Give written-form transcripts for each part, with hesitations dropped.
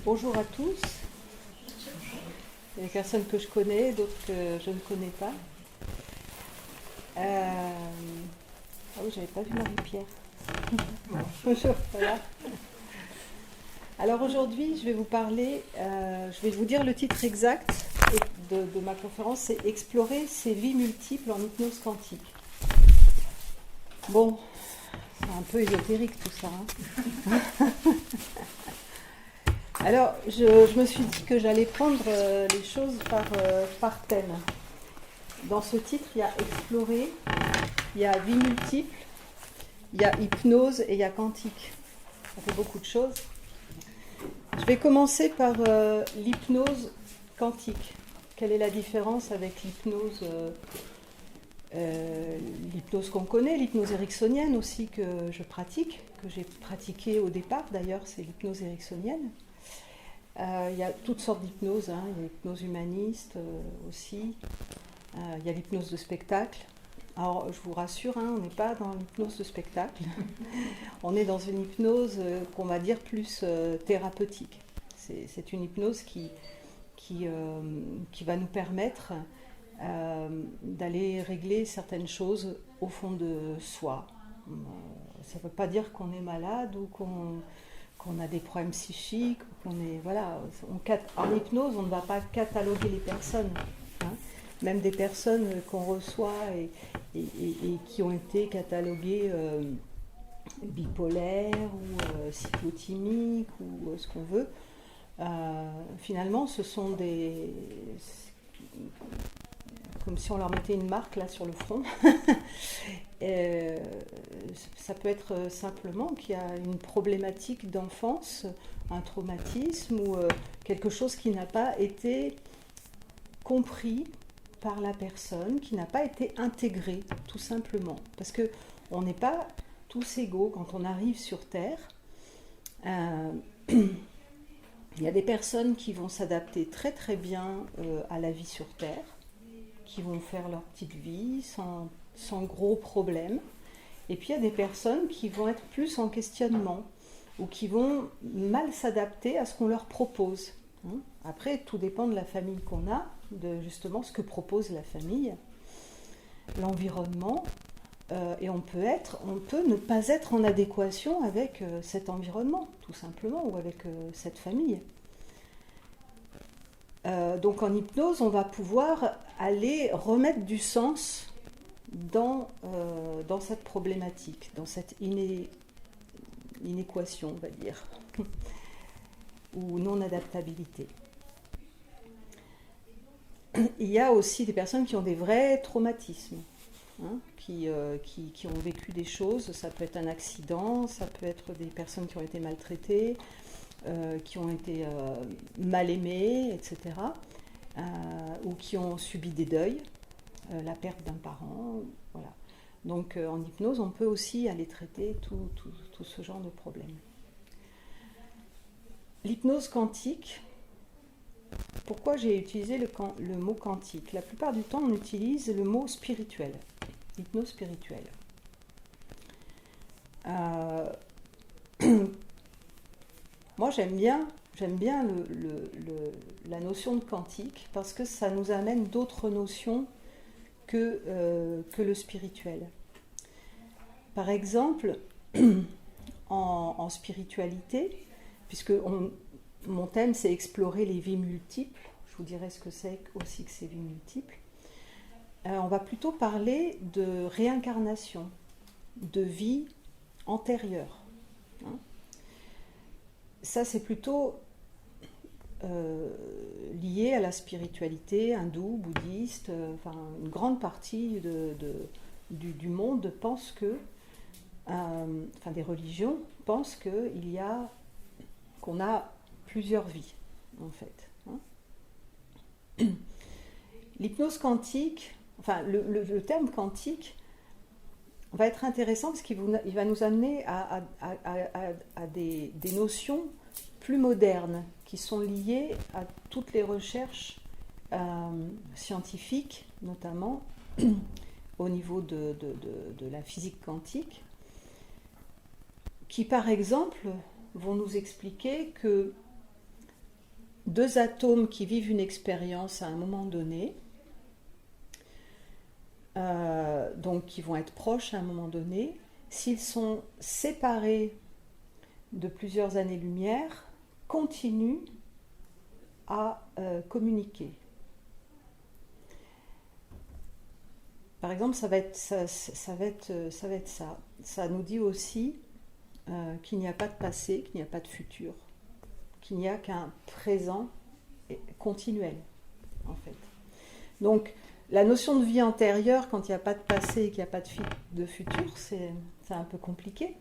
Bonjour à tous. Il y a des personnes que je connais, d'autres que je ne connais pas. Ah oui, j'avais pas vu Marie-Pierre. Bonjour, voilà. Alors aujourd'hui, je vais vous parler, je vais vous dire le titre exact de ma conférence, c'est Explorer ses vies multiples en hypnose quantique. Bon, c'est un peu ésotérique tout ça. Alors, je me suis dit que j'allais prendre les choses par thème. Dans ce titre, il y a explorer, il y a vie multiple, il y a hypnose et il y a quantique. Ça fait beaucoup de choses. Je vais commencer par l'hypnose quantique. Quelle est la différence avec l'hypnose qu'on connaît, l'hypnose ericksonienne aussi que je pratique, que j'ai pratiquée au départ d'ailleurs, c'est l'hypnose ericksonienne. Il y a toutes sortes d'hypnoses, hein. Il y a l'hypnose humaniste aussi, il y a l'hypnose de spectacle. Alors je vous rassure, hein, on n'est pas dans l'hypnose de spectacle, on est dans une hypnose qu'on va dire plus thérapeutique. C'est une hypnose qui va nous permettre d'aller régler certaines choses au fond de soi. Ça ne veut pas dire qu'on est malade ou qu'on a des problèmes psychiques, voilà, en hypnose, on ne va pas cataloguer les personnes, hein. Même des personnes qu'on reçoit et qui ont été cataloguées bipolaires ou cyclotimiques ou ce qu'on veut, finalement, ce sont comme si on leur mettait une marque là sur le front. Ça peut être simplement qu'il y a une problématique d'enfance, un traumatisme ou quelque chose qui n'a pas été compris par la personne, qui n'a pas été intégré, tout simplement. Parce qu'on n'est pas tous égaux quand on arrive sur Terre. Il y a des personnes qui vont s'adapter très très bien à la vie sur Terre, qui vont faire leur petite vie sans gros problèmes. Et puis il y a des personnes qui vont être plus en questionnement ou qui vont mal s'adapter à ce qu'on leur propose. Après, tout dépend de la famille qu'on a, de justement ce que propose la famille, l'environnement, et on peut ne pas être en adéquation avec cet environnement, tout simplement, ou avec cette famille. Donc en hypnose, on va pouvoir aller remettre du sens dans cette problématique, dans cette inéquation, on va dire, ou non-adaptabilité. Il y a aussi des personnes qui ont des vrais traumatismes, hein, qui ont vécu des choses. Ça peut être un accident, ça peut être des personnes qui ont été maltraitées, qui ont été mal aimées, etc., ou qui ont subi des deuils, la perte d'un parent, voilà. Donc en hypnose, on peut aussi aller traiter tout ce genre de problèmes. L'hypnose quantique, pourquoi j'ai utilisé le mot quantique? La plupart du temps, on utilise le mot spirituel, hypnose spirituelle. Moi, j'aime bien la notion de quantique parce que ça nous amène d'autres notions que le spirituel. Par exemple, en spiritualité, puisque mon thème c'est explorer les vies multiples, je vous dirai ce que c'est aussi que ces vies multiples, on va plutôt parler de réincarnation, de vie antérieure. Hein. Ça c'est plutôt lié à la spiritualité hindoue, bouddhiste, une grande partie du monde pense que, des religions pensent qu'on a plusieurs vies, en fait. Hein. L'hypnose quantique, le terme quantique va être intéressant parce qu'il va nous amener à des notions plus modernes qui sont liées à toutes les recherches scientifiques, notamment au niveau de la physique quantique, qui par exemple vont nous expliquer que deux atomes qui vivent une expérience à un moment donné, donc qui vont être proches à un moment donné, s'ils sont séparés de plusieurs années-lumière, continuent à communiquer. Par exemple, ça va être ça. Ça nous dit aussi qu'il n'y a pas de passé, qu'il n'y a pas de futur, qu'il n'y a qu'un présent continuel, en fait. Donc, la notion de vie antérieure, quand il n'y a pas de passé et qu'il n'y a pas de futur, c'est un peu compliqué.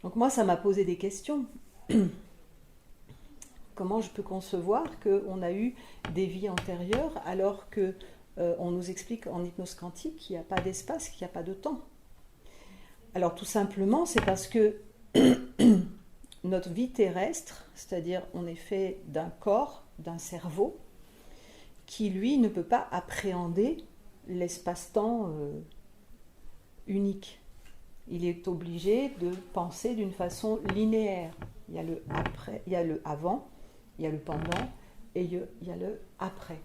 Donc moi, ça m'a posé des questions. Comment je peux concevoir qu'on a eu des vies antérieures alors que on nous explique en hypnose quantique qu'il n'y a pas d'espace, qu'il n'y a pas de temps. Alors tout simplement, c'est parce que notre vie terrestre, c'est-à-dire on est fait d'un corps, d'un cerveau, qui lui ne peut pas appréhender l'espace-temps unique. Il est obligé de penser d'une façon linéaire. Il y a le après, il y a le avant, il y a le pendant et il y a le après.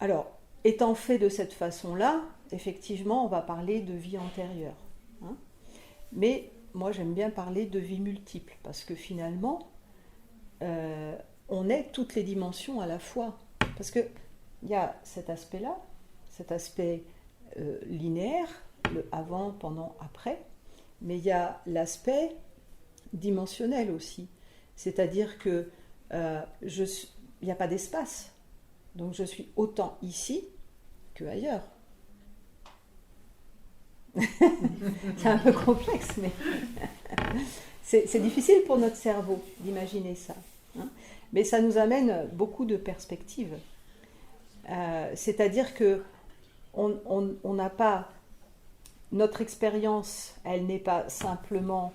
Alors, étant fait de cette façon-là, effectivement, on va parler de vie antérieure. Hein. Mais moi, j'aime bien parler de vie multiple, parce que finalement, on est toutes les dimensions à la fois. Parce qu'il y a cet aspect-là, cet aspect linéaire, le avant, pendant, après, mais il y a l'aspect dimensionnel aussi. C'est-à-dire que il n'y a pas d'espace. Donc je suis autant ici que ailleurs. C'est un peu complexe, mais c'est difficile pour notre cerveau d'imaginer ça. Hein. Mais ça nous amène beaucoup de perspectives. C'est-à-dire que on n'a pas... Notre expérience, elle n'est pas simplement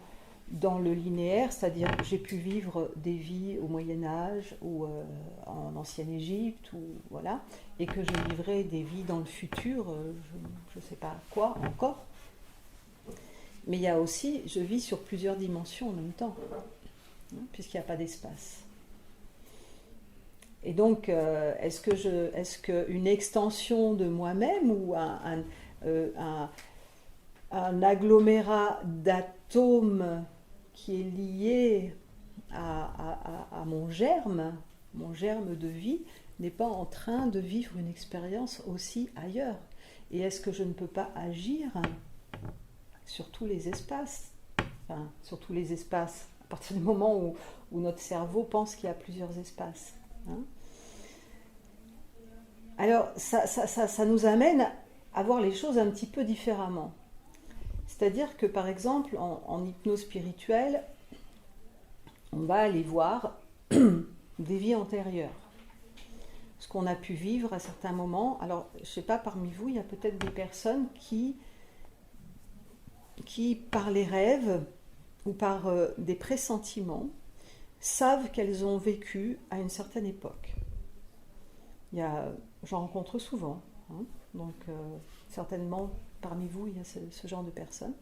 dans le linéaire, c'est-à-dire que j'ai pu vivre des vies au Moyen-Âge ou en Ancienne Égypte, ou, voilà, et que je vivrai des vies dans le futur, je ne sais pas quoi encore. Mais il y a aussi, je vis sur plusieurs dimensions en même temps, hein, puisqu'il n'y a pas d'espace. Et donc, est-ce qu'une extension de moi-même ou un agglomérat d'atomes qui est lié à mon germe de vie, n'est pas en train de vivre une expérience aussi ailleurs? Et est-ce que je ne peux pas agir sur tous les espaces, enfin, sur tous les espaces, à partir du moment où notre cerveau pense qu'il y a plusieurs espaces, hein? Alors, ça nous amène à voir les choses un petit peu différemment. C'est-à-dire que, par exemple, en hypnose spirituelle, on va aller voir des vies antérieures, ce qu'on a pu vivre à certains moments. Alors, je ne sais pas, parmi vous, il y a peut-être des personnes qui par les rêves ou par des pressentiments, savent qu'elles ont vécu à une certaine époque. J'en rencontre souvent, hein, donc certainement parmi vous, il y a ce genre de personnes.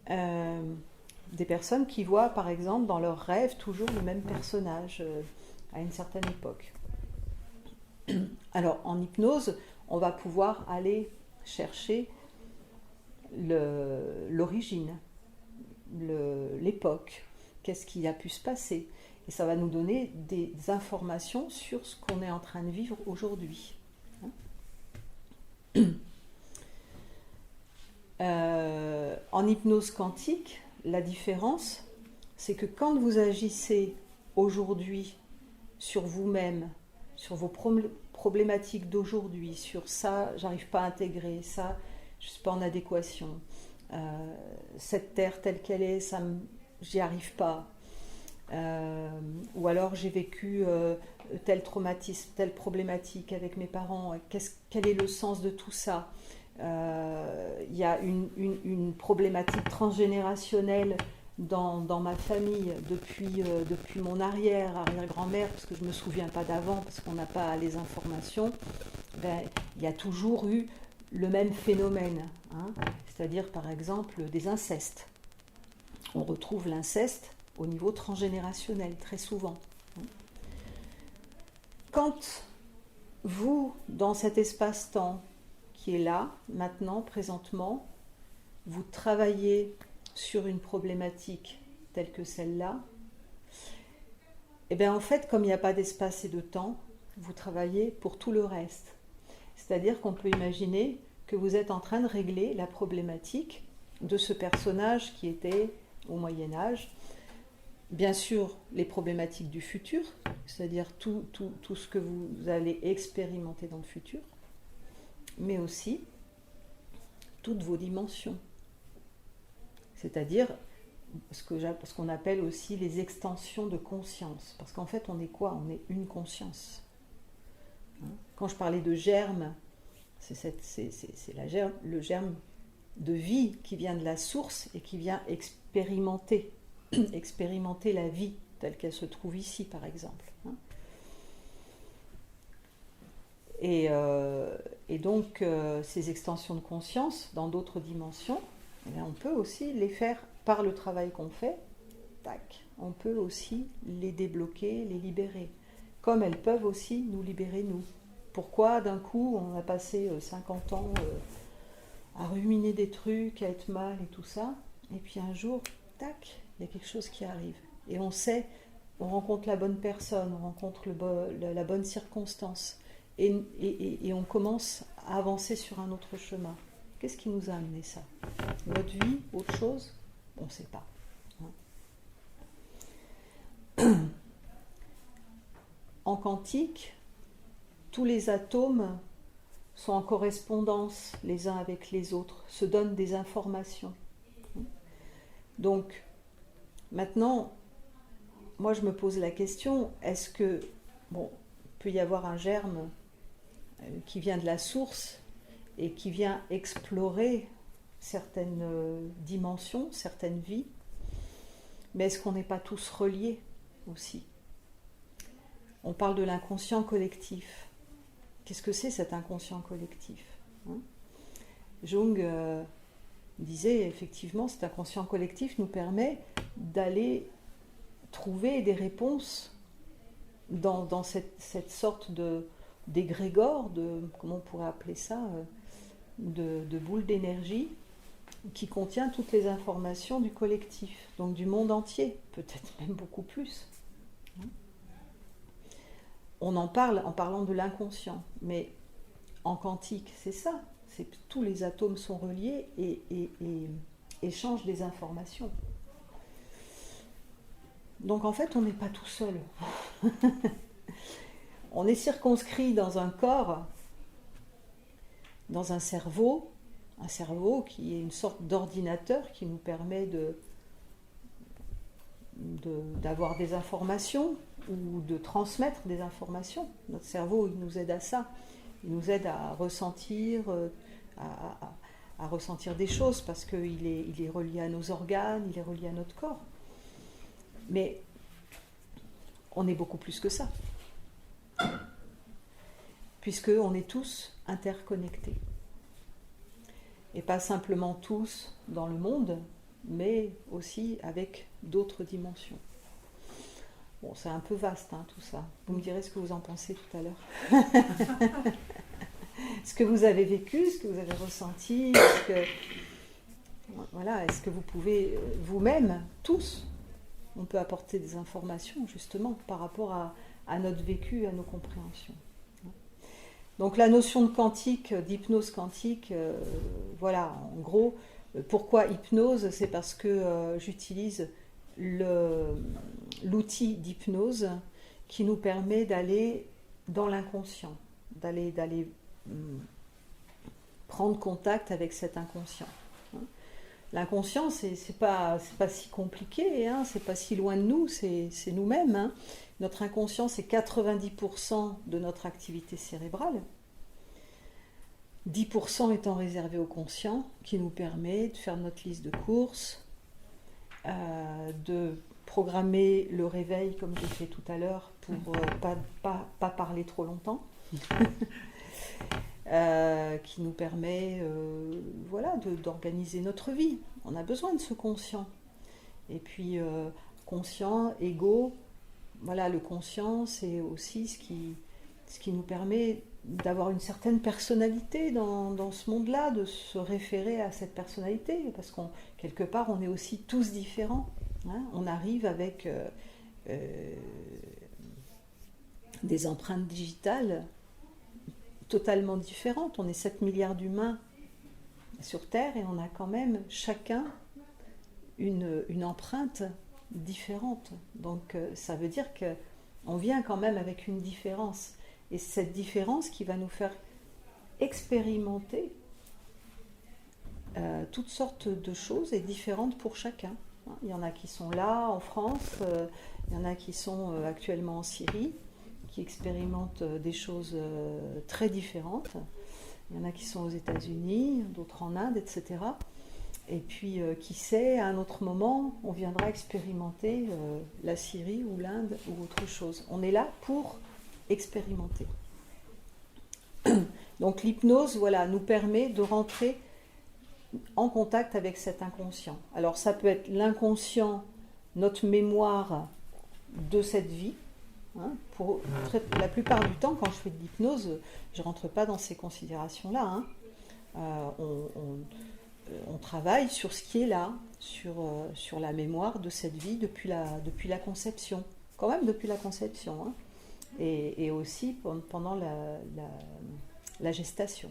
Des personnes qui voient, par exemple, dans leurs rêves, toujours le même personnage à une certaine époque. Alors, en hypnose, on va pouvoir aller chercher l'origine, l'époque, qu'est-ce qui a pu se passer. Et ça va nous donner des informations sur ce qu'on est en train de vivre aujourd'hui. En hypnose quantique, la différence, c'est que quand vous agissez aujourd'hui sur vous-même, sur vos problématiques d'aujourd'hui, sur ça, j'arrive pas à intégrer, ça, je ne suis pas en adéquation, cette terre telle qu'elle est, j'y arrive pas, ou alors j'ai vécu tel traumatisme, telle problématique avec mes parents, quel est le sens de tout ça? Il y a une problématique transgénérationnelle dans ma famille depuis mon arrière-grand-mère, parce que je ne me souviens pas d'avant, parce qu'on n'a pas les informations. Il y a toujours eu le même phénomène, hein, c'est-à-dire par exemple des incestes. on retrouve l'inceste au niveau transgénérationnel, très souvent. Quand vous, dans cet espace-temps qui est là, maintenant, présentement, vous travaillez sur une problématique telle que celle-là, et bien en fait, comme il n'y a pas d'espace et de temps, vous travaillez pour tout le reste. C'est-à-dire qu'on peut imaginer que vous êtes en train de régler la problématique de ce personnage qui était au Moyen-Âge. Bien sûr, les problématiques du futur, c'est-à-dire tout ce que vous allez expérimenter dans le futur, mais aussi toutes vos dimensions. C'est-à-dire ce qu'on appelle aussi les extensions de conscience. Parce qu'en fait, on est quoi? On est une conscience. Quand je parlais de germe, c'est le germe de vie qui vient de la source et qui vient expérimenter la vie telle qu'elle se trouve ici, par exemple. Et donc, ces extensions de conscience dans d'autres dimensions, eh bien, on peut aussi les faire par le travail qu'on fait. Tac, on peut aussi les débloquer, les libérer. Comme elles peuvent aussi nous libérer, nous. Pourquoi d'un coup on a passé 50 ans à ruminer des trucs, à être mal et tout ça, et puis un jour, tac, il y a quelque chose qui arrive. Et on sait, on rencontre la bonne personne, on rencontre la bonne circonstance, et on commence à avancer sur un autre chemin. Qu'est-ce qui nous a amené ça? Notre vie, autre chose? On ne sait pas. En quantique, tous les atomes sont en correspondance les uns avec les autres, se donnent des informations. Donc, maintenant, moi je me pose la question, est-ce que, bon, il peut y avoir un germe qui vient de la source et qui vient explorer certaines dimensions, certaines vies, mais est-ce qu'on n'est pas tous reliés aussi? On parle de l'inconscient collectif. Qu'est-ce que c'est cet inconscient collectif? Jung disait effectivement, cet inconscient collectif nous permet d'aller trouver des réponses dans cette sorte d'égrégore, comment on pourrait appeler ça, de boule d'énergie qui contient toutes les informations du collectif, donc du monde entier, peut-être même beaucoup plus. On en parle en parlant de l'inconscient, mais en quantique, c'est ça. Tous les atomes sont reliés et échangent des informations. Donc en fait, on n'est pas tout seul. On est circonscrit dans un corps, dans un cerveau qui est une sorte d'ordinateur qui nous permet d'avoir des informations ou de transmettre des informations. Notre cerveau, il nous aide à ça. Il nous aide à ressentir, à ressentir des choses parce qu'il est relié à nos organes, il est relié à notre corps. Mais on est beaucoup plus que ça. Puisqu'on est tous interconnectés. Et pas simplement tous dans le monde, mais aussi avec d'autres dimensions. Bon, c'est un peu vaste, tout ça. Vous me direz ce que vous en pensez tout à l'heure. Ce que vous avez vécu, ce que vous avez ressenti, est-ce que vous pouvez, vous-même, tous, on peut apporter des informations, justement, par rapport à notre vécu, à nos compréhensions. Donc la notion de quantique, d'hypnose quantique, en gros, pourquoi hypnose? C'est parce que j'utilise l'outil d'hypnose qui nous permet d'aller dans l'inconscient, d'aller prendre contact avec cet inconscient. L'inconscient, c'est pas si compliqué, c'est pas si loin de nous, c'est nous-mêmes. Notre inconscient, c'est 90% de notre activité cérébrale. 10% étant réservé au conscient, qui nous permet de faire notre liste de courses, de programmer le réveil, comme j'ai fait tout à l'heure, pour pas parler trop longtemps, qui nous permet d'organiser notre vie. On a besoin de ce conscient. Et puis conscient, ego, voilà, le conscient, c'est aussi ce qui nous permet d'avoir une certaine personnalité dans ce monde-là, de se référer à cette personnalité, parce qu'on quelque part, on est aussi tous différents. Hein. On arrive avec des empreintes digitales totalement différentes. On est 7 milliards d'humains sur Terre et on a quand même chacun une empreinte différente. Donc ça veut dire qu'on vient quand même avec une différence. Et cette différence qui va nous faire expérimenter toutes sortes de choses et différentes pour chacun. Il y en a qui sont là en France, il y en a qui sont actuellement en Syrie, qui expérimentent des choses très différentes. Il y en a qui sont aux États-Unis, d'autres en Inde, etc. Et puis, qui sait, à un autre moment, on viendra expérimenter la Syrie ou l'Inde ou autre chose. On est là pour expérimenter. Donc l'hypnose, voilà, nous permet de rentrer en contact avec cet inconscient. Alors ça peut être l'inconscient, notre mémoire de cette vie. Hein, la plupart du temps, quand je fais de l'hypnose, je ne rentre pas dans ces considérations-là. Hein. On travaille sur ce qui est là, sur la mémoire de cette vie depuis la conception. Quand même depuis la conception. Hein. Et aussi pendant la gestation.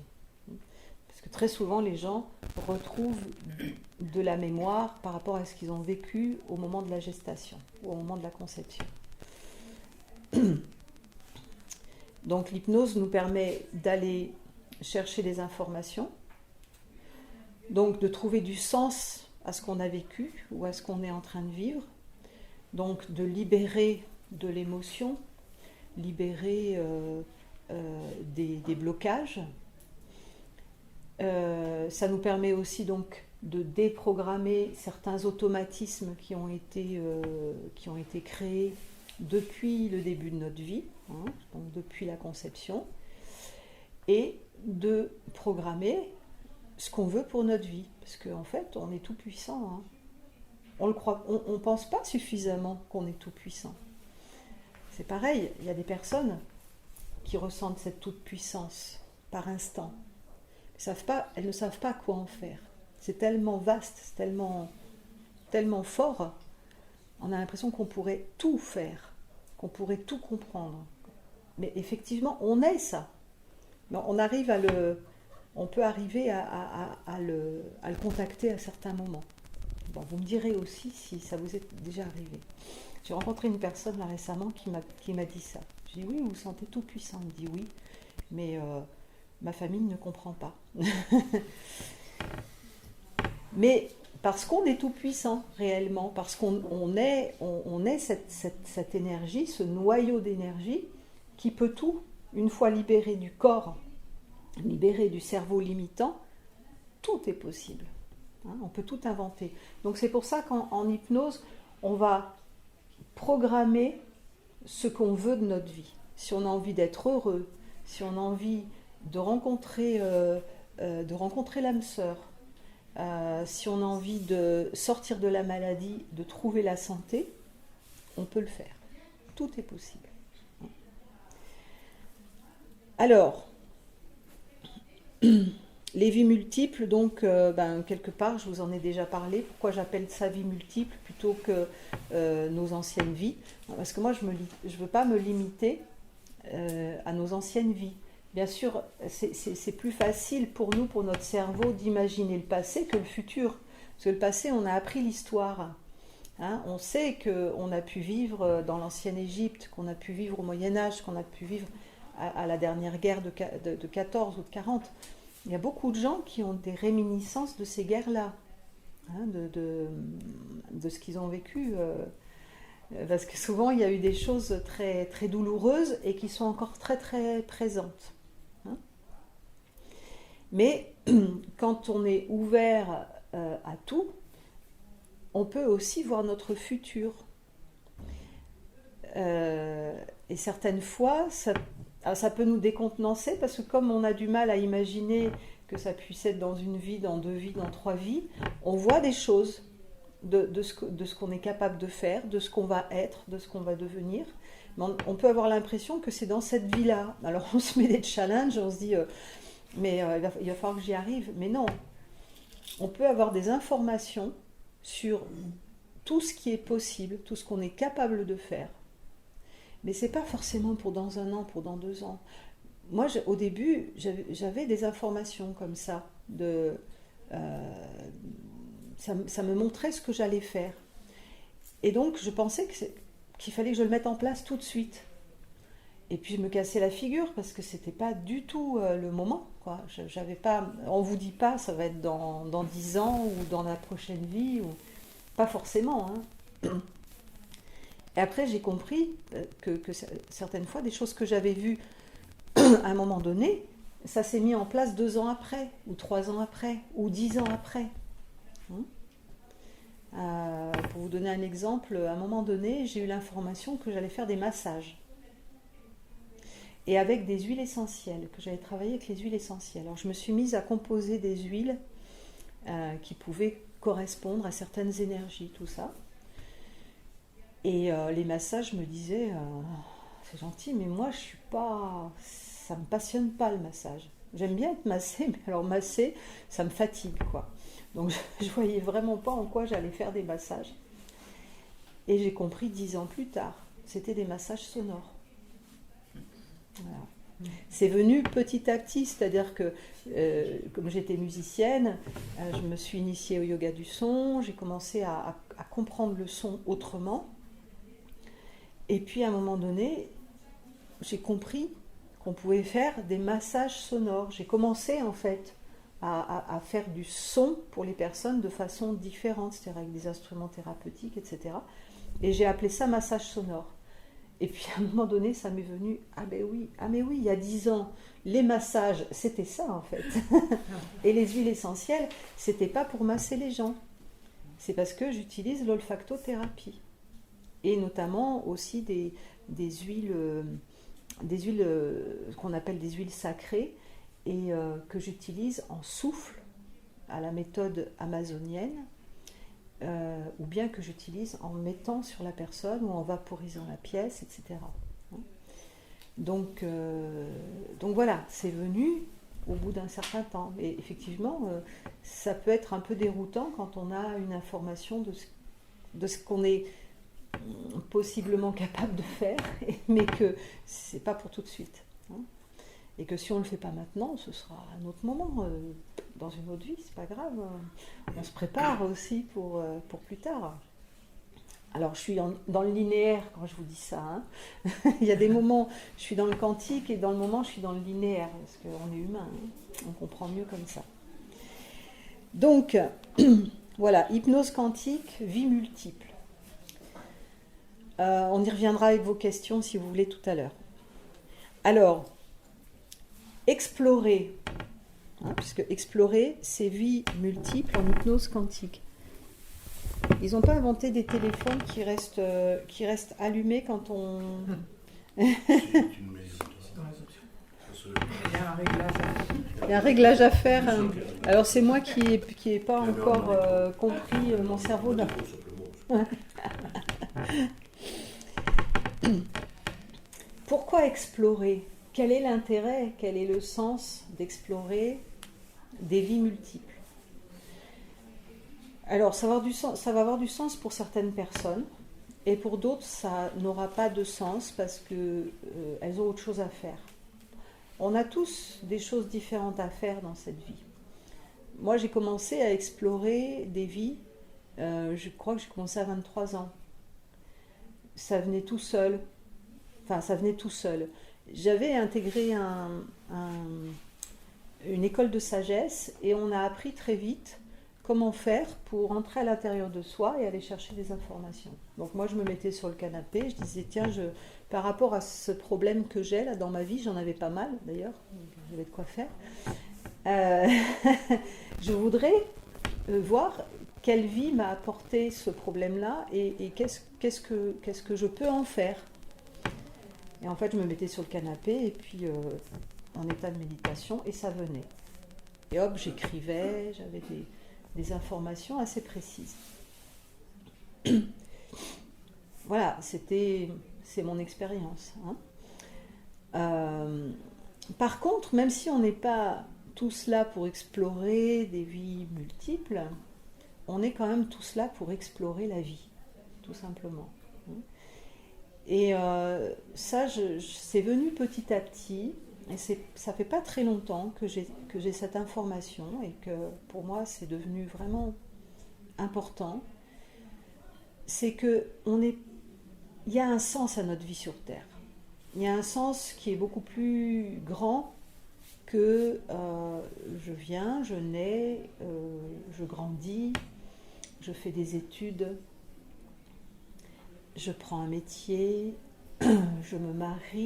Parce que très souvent, les gens retrouvent de la mémoire par rapport à ce qu'ils ont vécu au moment de la gestation, ou au moment de la conception. Donc l'hypnose nous permet d'aller chercher des informations, donc de trouver du sens à ce qu'on a vécu ou à ce qu'on est en train de vivre, donc de libérer de l'émotion, libérer des blocages. Ça nous permet aussi donc de déprogrammer certains automatismes qui ont été créés depuis le début de notre vie, hein, donc depuis la conception, et de programmer ce qu'on veut pour notre vie. Parce qu'en fait, on est tout puissant. Hein. On le croit, on ne pense pas suffisamment qu'on est tout puissant. C'est pareil, il y a des personnes qui ressentent cette toute puissance par instant. Elles ne savent pas quoi en faire. C'est tellement vaste, c'est tellement fort. On a l'impression qu'on pourrait tout faire, qu'on pourrait tout comprendre. Mais effectivement, on est ça. Mais on peut arriver à le contacter à certains moments. Bon, vous me direz aussi si ça vous est déjà arrivé. J'ai rencontré une personne là récemment qui m'a dit ça. J'ai dit oui, vous vous sentez tout puissant. Il me dit oui, mais ma famille ne comprend pas. Mais parce qu'on est tout puissant réellement, parce qu'on est cette énergie, ce noyau d'énergie qui peut tout, une fois libéré du corps, libéré du cerveau limitant, tout est possible. Hein, on peut tout inventer. Donc c'est pour ça qu'en hypnose, on va programmer ce qu'on veut de notre vie. Si on a envie d'être heureux, si on a envie de rencontrer l'âme sœur, si on a envie de sortir de la maladie, de trouver la santé, on peut le faire. Tout est possible. Alors, les vies multiples, donc, quelque part, je vous en ai déjà parlé. Pourquoi j'appelle ça vie multiple plutôt que nos anciennes vies? Parce que moi, je ne veux pas me limiter à nos anciennes vies. Bien sûr, c'est plus facile pour nous, pour notre cerveau, d'imaginer le passé que le futur. Parce que le passé, on a appris l'histoire. Hein, on sait qu'on a pu vivre dans l'ancienne Égypte, qu'on a pu vivre au Moyen-Âge, qu'on a pu vivre à la dernière guerre de 14 ou de 40. Il y a beaucoup de gens qui ont des réminiscences de ces guerres-là, hein, de ce qu'ils ont vécu. Parce que souvent, il y a eu des choses très, très douloureuses et qui sont encore très, très présentes. Hein. Mais quand on est ouvert à tout, on peut aussi voir notre futur. Et certaines fois, ça peut nous décontenancer parce que comme on a du mal à imaginer que ça puisse être dans une vie, dans 2 vies, dans 3 vies, on voit des choses. de ce qu'on est capable de faire, de ce qu'on va être, de ce qu'on va devenir. Mais on peut avoir l'impression que c'est dans cette vie-là. Alors on se met des challenges, on se dit mais il va falloir que j'y arrive. Mais non, on peut avoir des informations sur tout ce qui est possible, tout ce qu'on est capable de faire. Mais c'est pas forcément pour dans 1 an, pour dans 2 ans. Moi, au début, j'avais des informations comme ça. Ça me montrait ce que j'allais faire. Et donc, je pensais qu'il fallait que je le mette en place tout de suite. Et puis, je me cassais la figure parce que c'était pas du tout le moment, quoi. J'avais pas, on vous dit pas, ça va être dans 10 ans ou dans la prochaine vie, ou pas forcément, hein. Et après, j'ai compris que certaines fois, des choses que j'avais vues à un moment donné, ça s'est mis en place 2 ans après, ou 3 ans après, ou 10 ans après. Pour vous donner un exemple, à un moment donné, j'ai eu l'information que j'allais faire des massages. Et avec des huiles essentielles, que j'allais travailler avec les huiles essentielles. Alors je me suis mise à composer des huiles qui pouvaient correspondre à certaines énergies, tout ça. Et les massages me disaient, c'est gentil, mais moi je suis pas, ça me passionne pas le massage. J'aime bien être massée, mais alors masser, ça me fatigue, quoi. Donc je voyais vraiment pas en quoi j'allais faire des massages. Et j'ai compris 10 ans plus tard, c'était des massages sonores. Voilà. C'est venu petit à petit, c'est-à-dire que comme j'étais musicienne, je me suis initiée au yoga du son, j'ai commencé à comprendre le son autrement. Et puis à un moment donné, j'ai compris qu'on pouvait faire des massages sonores. J'ai commencé en fait à faire du son pour les personnes de façon différente, c'est-à-dire avec des instruments thérapeutiques, etc. Et j'ai appelé ça massage sonore. Et puis à un moment donné, ça m'est venu, mais oui, il y a 10 ans, les massages, c'était ça en fait. Et les huiles essentielles, c'était pas pour masser les gens. C'est parce que j'utilise l'olfactothérapie. Et notamment aussi des huiles qu'on appelle des huiles sacrées, et que j'utilise en souffle à la méthode amazonienne, ou bien que j'utilise en mettant sur la personne ou en vaporisant la pièce, etc. Donc voilà, c'est venu au bout d'un certain temps. Et effectivement, ça peut être un peu déroutant quand on a une information de ce qu'on est possiblement capable de faire, mais que c'est pas pour tout de suite. Et que si on ne le fait pas maintenant, ce sera à un autre moment, dans une autre vie, c'est pas grave. On se prépare aussi pour plus tard. Alors je suis dans le linéaire quand je vous dis ça. Hein. Il y a des moments, je suis dans le quantique, et dans le moment, je suis dans le linéaire, parce qu'on est humain, hein. On comprend mieux comme ça. Donc, voilà, hypnose quantique, vie multiple. On y reviendra avec vos questions si vous voulez tout à l'heure. Alors, explorer, puisque explorer, c'est vie multiple en hypnose quantique. Ils n'ont pas inventé des téléphones qui restent allumés quand on... Il y a un réglage à faire. Alors c'est moi qui n'ai pas encore compris mon cerveau. Pourquoi explorer ? Quel est l'intérêt ? Quel est le sens d'explorer des vies multiples ? Alors ça va avoir du sens pour certaines personnes, et pour d'autres ça n'aura pas de sens parce qu'elles ont autre chose à faire. On a tous des choses différentes à faire dans cette vie. Moi j'ai commencé à explorer des vies, je crois que j'ai commencé à 23 ans. Ça venait tout seul. J'avais intégré une école de sagesse, et on a appris très vite comment faire pour entrer à l'intérieur de soi et aller chercher des informations. Donc moi je me mettais sur le canapé, je disais tiens, par rapport à ce problème que j'ai là dans ma vie, j'en avais pas mal d'ailleurs, j'avais de quoi faire, je voudrais voir quelle vie m'a apporté ce problème-là, et qu'est-ce que je peux en faire. Et en fait je me mettais sur le canapé, et puis en état de méditation, et ça venait. Et hop, j'écrivais, j'avais des informations assez précises. Voilà, c'est mon expérience. Hein. Par contre, même si on n'est pas tous là pour explorer des vies multiples, on est quand même tous là pour explorer la vie, tout simplement. Et ça, c'est venu petit à petit, et ça fait pas très longtemps que j'ai cette information, et que pour moi c'est devenu vraiment important. C'est que il y a un sens à notre vie sur Terre. Il y a un sens qui est beaucoup plus grand que je viens, je nais, je grandis, je fais des études, je prends un métier, je me marie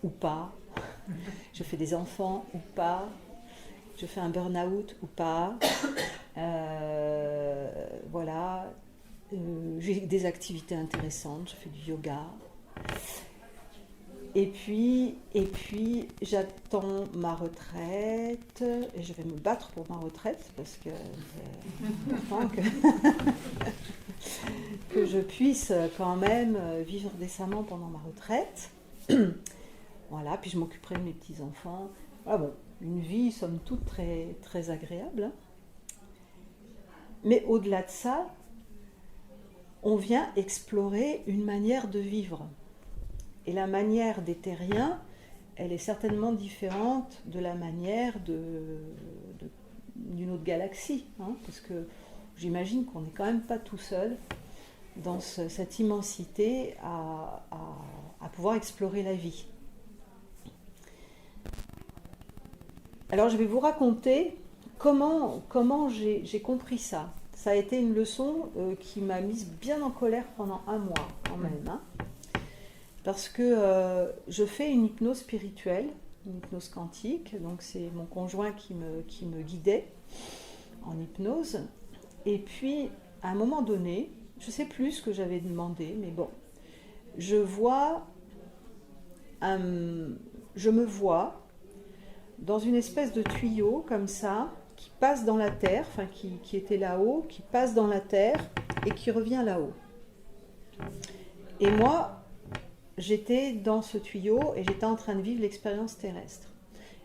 ou pas, je fais des enfants ou pas, je fais un burn-out ou pas, voilà, j'ai des activités intéressantes, je fais du yoga. Et puis j'attends ma retraite, et je vais me battre pour ma retraite, parce que c'est important que je puisse quand même vivre décemment pendant ma retraite. Voilà, puis je m'occuperai de mes petits-enfants. Voilà, bon, une vie, somme toute, très, très agréable. Mais au-delà de ça, on vient explorer une manière de vivre. Et la manière des terriens, elle est certainement différente de la manière d'une autre galaxie. Hein, parce que j'imagine qu'on n'est quand même pas tout seul dans cette immensité à pouvoir explorer la vie. Alors je vais vous raconter comment j'ai compris ça. Ça a été une leçon qui m'a mise bien en colère pendant un mois quand même. Hein. Parce que je fais une hypnose spirituelle, une hypnose quantique, donc c'est mon conjoint qui me guidait en hypnose. Et puis, à un moment donné, je ne sais plus ce que j'avais demandé, mais bon, je me vois dans une espèce de tuyau comme ça, qui passe dans la terre, enfin qui était là-haut, qui passe dans la terre et qui revient là-haut. Et moi, j'étais dans ce tuyau et j'étais en train de vivre l'expérience terrestre.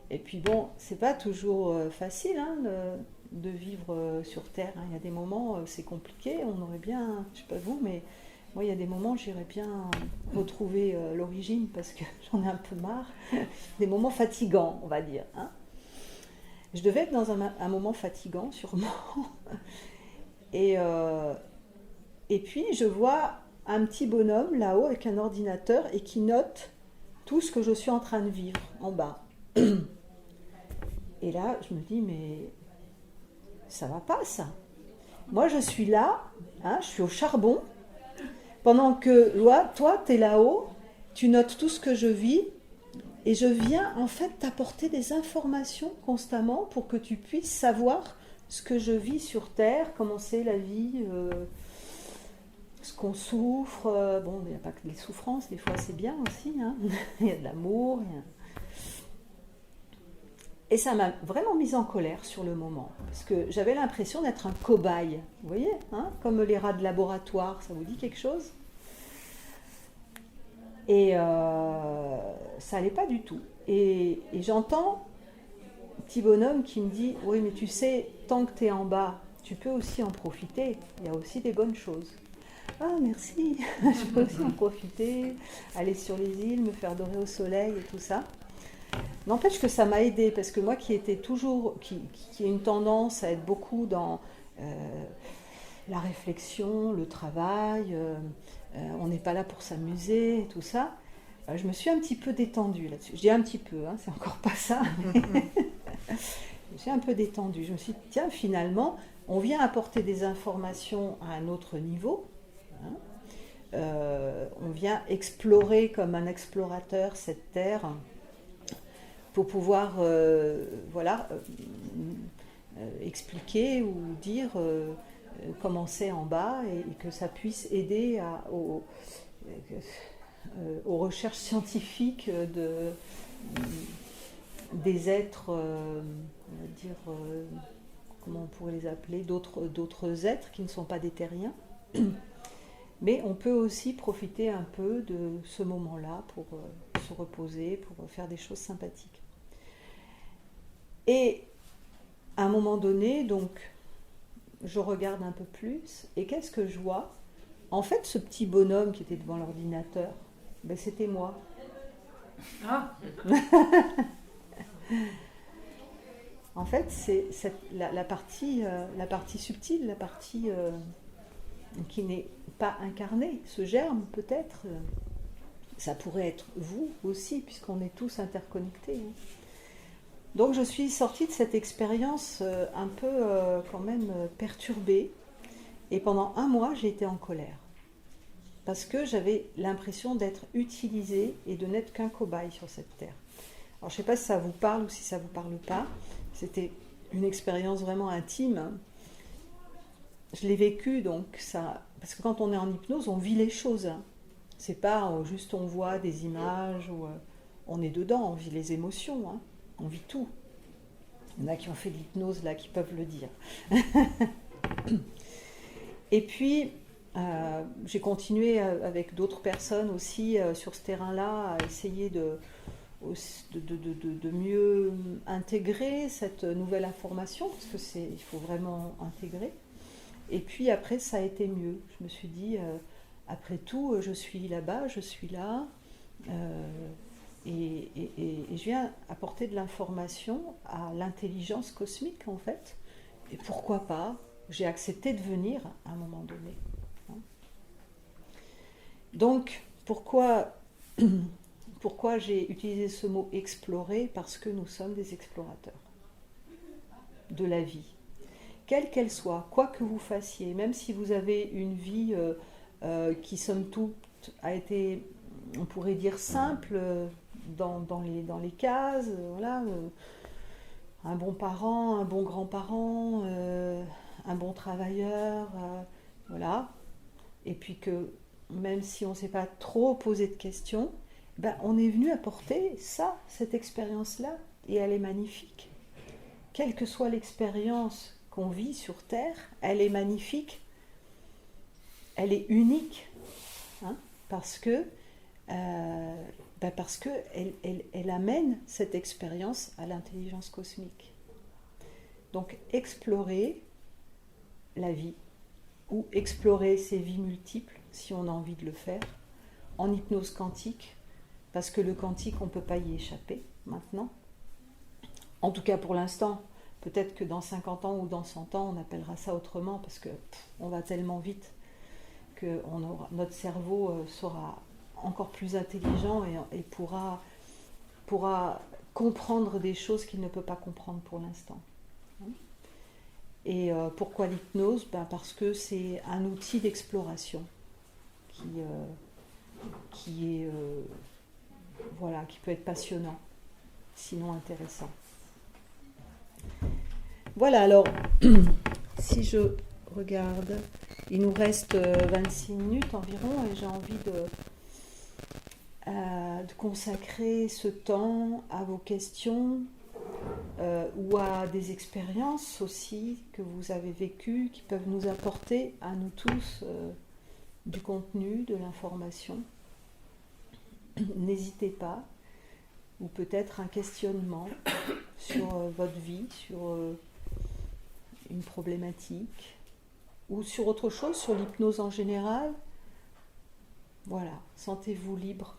Et puis bon, c'est pas toujours facile hein, de vivre sur Terre. Hein. Il y a des moments, c'est compliqué, on aurait bien, je sais pas vous, mais moi il y a des moments, j'irais bien retrouver l'origine parce que j'en ai un peu marre. Des moments fatigants, on va dire. Hein. Je devais être dans un moment fatigant, sûrement. Et puis je vois un petit bonhomme là-haut avec un ordinateur et qui note tout ce que je suis en train de vivre en bas. Et là, je me dis, mais ça va pas ça. Moi, je suis là, hein, je suis au charbon, pendant que toi, tu es là-haut, tu notes tout ce que je vis, et je viens en fait t'apporter des informations constamment pour que tu puisses savoir ce que je vis sur Terre, comment c'est la vie, ce qu'on souffre. Bon, il n'y a pas que des souffrances, des fois c'est bien aussi, hein. Il y a de l'amour. Et ça m'a vraiment mise en colère sur le moment, parce que j'avais l'impression d'être un cobaye, vous voyez, hein, comme les rats de laboratoire, ça vous dit quelque chose ? Et ça n'allait pas du tout. Et j'entends un petit bonhomme qui me dit « Oui, mais tu sais, tant que tu es en bas, tu peux aussi en profiter, il y a aussi des bonnes choses. » Ah, merci, je peux aussi en profiter, aller sur les îles, me faire dorer au soleil et tout ça. N'empêche que ça m'a aidée, parce que moi qui ai une tendance à être beaucoup dans la réflexion, le travail, on n'est pas là pour s'amuser et tout ça, je me suis un petit peu détendue là-dessus. Je dis un petit peu, hein, c'est encore pas ça. Je me suis un peu détendue. Je me suis dit, tiens, finalement, on vient apporter des informations à un autre niveau. Hein. On vient explorer comme un explorateur cette terre pour pouvoir expliquer ou dire comment c'est en bas et que ça puisse aider aux recherches scientifiques des êtres, on va dire, comment on pourrait les appeler, d'autres êtres qui ne sont pas des terriens. Mais on peut aussi profiter un peu de ce moment-là pour se reposer, pour faire des choses sympathiques. Et à un moment donné, donc, je regarde un peu plus, et qu'est-ce que je vois? En fait, ce petit bonhomme qui était devant l'ordinateur, ben, c'était moi. Ah, En fait, c'est la partie subtile, la partie qui n'est pas incarnée, ce germe peut-être, ça pourrait être vous aussi, puisqu'on est tous interconnectés. Donc je suis sortie de cette expérience un peu quand même perturbée, et pendant un mois j'ai été en colère, parce que j'avais l'impression d'être utilisée et de n'être qu'un cobaye sur cette terre. Alors je ne sais pas si ça vous parle ou si ça ne vous parle pas, c'était une expérience vraiment intime. Je l'ai vécu donc ça, parce que quand on est en hypnose, on vit les choses. C'est pas juste on voit des images ou on est dedans, on vit les émotions, hein. On vit tout. Il y en a qui ont fait de l'hypnose là, qui peuvent le dire. Et puis j'ai continué avec d'autres personnes aussi sur ce terrain-là à essayer de mieux intégrer cette nouvelle information, parce que il faut vraiment intégrer. Et puis après, ça a été mieux. Je me suis dit, après tout, je suis là-bas, je suis là, et je viens apporter de l'information à l'intelligence cosmique, en fait. Et pourquoi pas? J'ai accepté de venir à un moment donné. Donc, pourquoi j'ai utilisé ce mot explorer? Parce que nous sommes des explorateurs de la vie. Quelle qu'elle soit, quoi que vous fassiez, même si vous avez une vie qui, somme toute, a été, on pourrait dire, simple dans les cases, voilà, un bon parent, un bon grand-parent, un bon travailleur, voilà, et puis que même si on ne s'est pas trop posé de questions, ben, on est venu apporter ça, cette expérience-là, et elle est magnifique. Quelle que soit l'expérience qu'on vit sur Terre, elle est magnifique, elle est unique, hein, parce que elle amène cette expérience à l'intelligence cosmique. Donc explorer la vie, ou explorer ses vies multiples, si on a envie de le faire, en hypnose quantique, parce que le quantique, on ne peut pas y échapper maintenant. En tout cas pour l'instant. Peut-être que dans 50 ans ou dans 100 ans, on appellera ça autrement, parce que on va tellement vite que notre cerveau sera encore plus intelligent et pourra comprendre des choses qu'il ne peut pas comprendre pour l'instant. Et pourquoi l'hypnose? Parce que c'est un outil d'exploration qui peut être passionnant, sinon intéressant. Voilà, alors, si je regarde, il nous reste 26 minutes environ, et j'ai envie de consacrer ce temps à vos questions ou à des expériences aussi que vous avez vécues, qui peuvent nous apporter à nous tous du contenu, de l'information. N'hésitez pas, ou peut-être un questionnement sur votre vie, sur une problématique, ou sur autre chose, sur l'hypnose en général. Voilà, sentez-vous libre.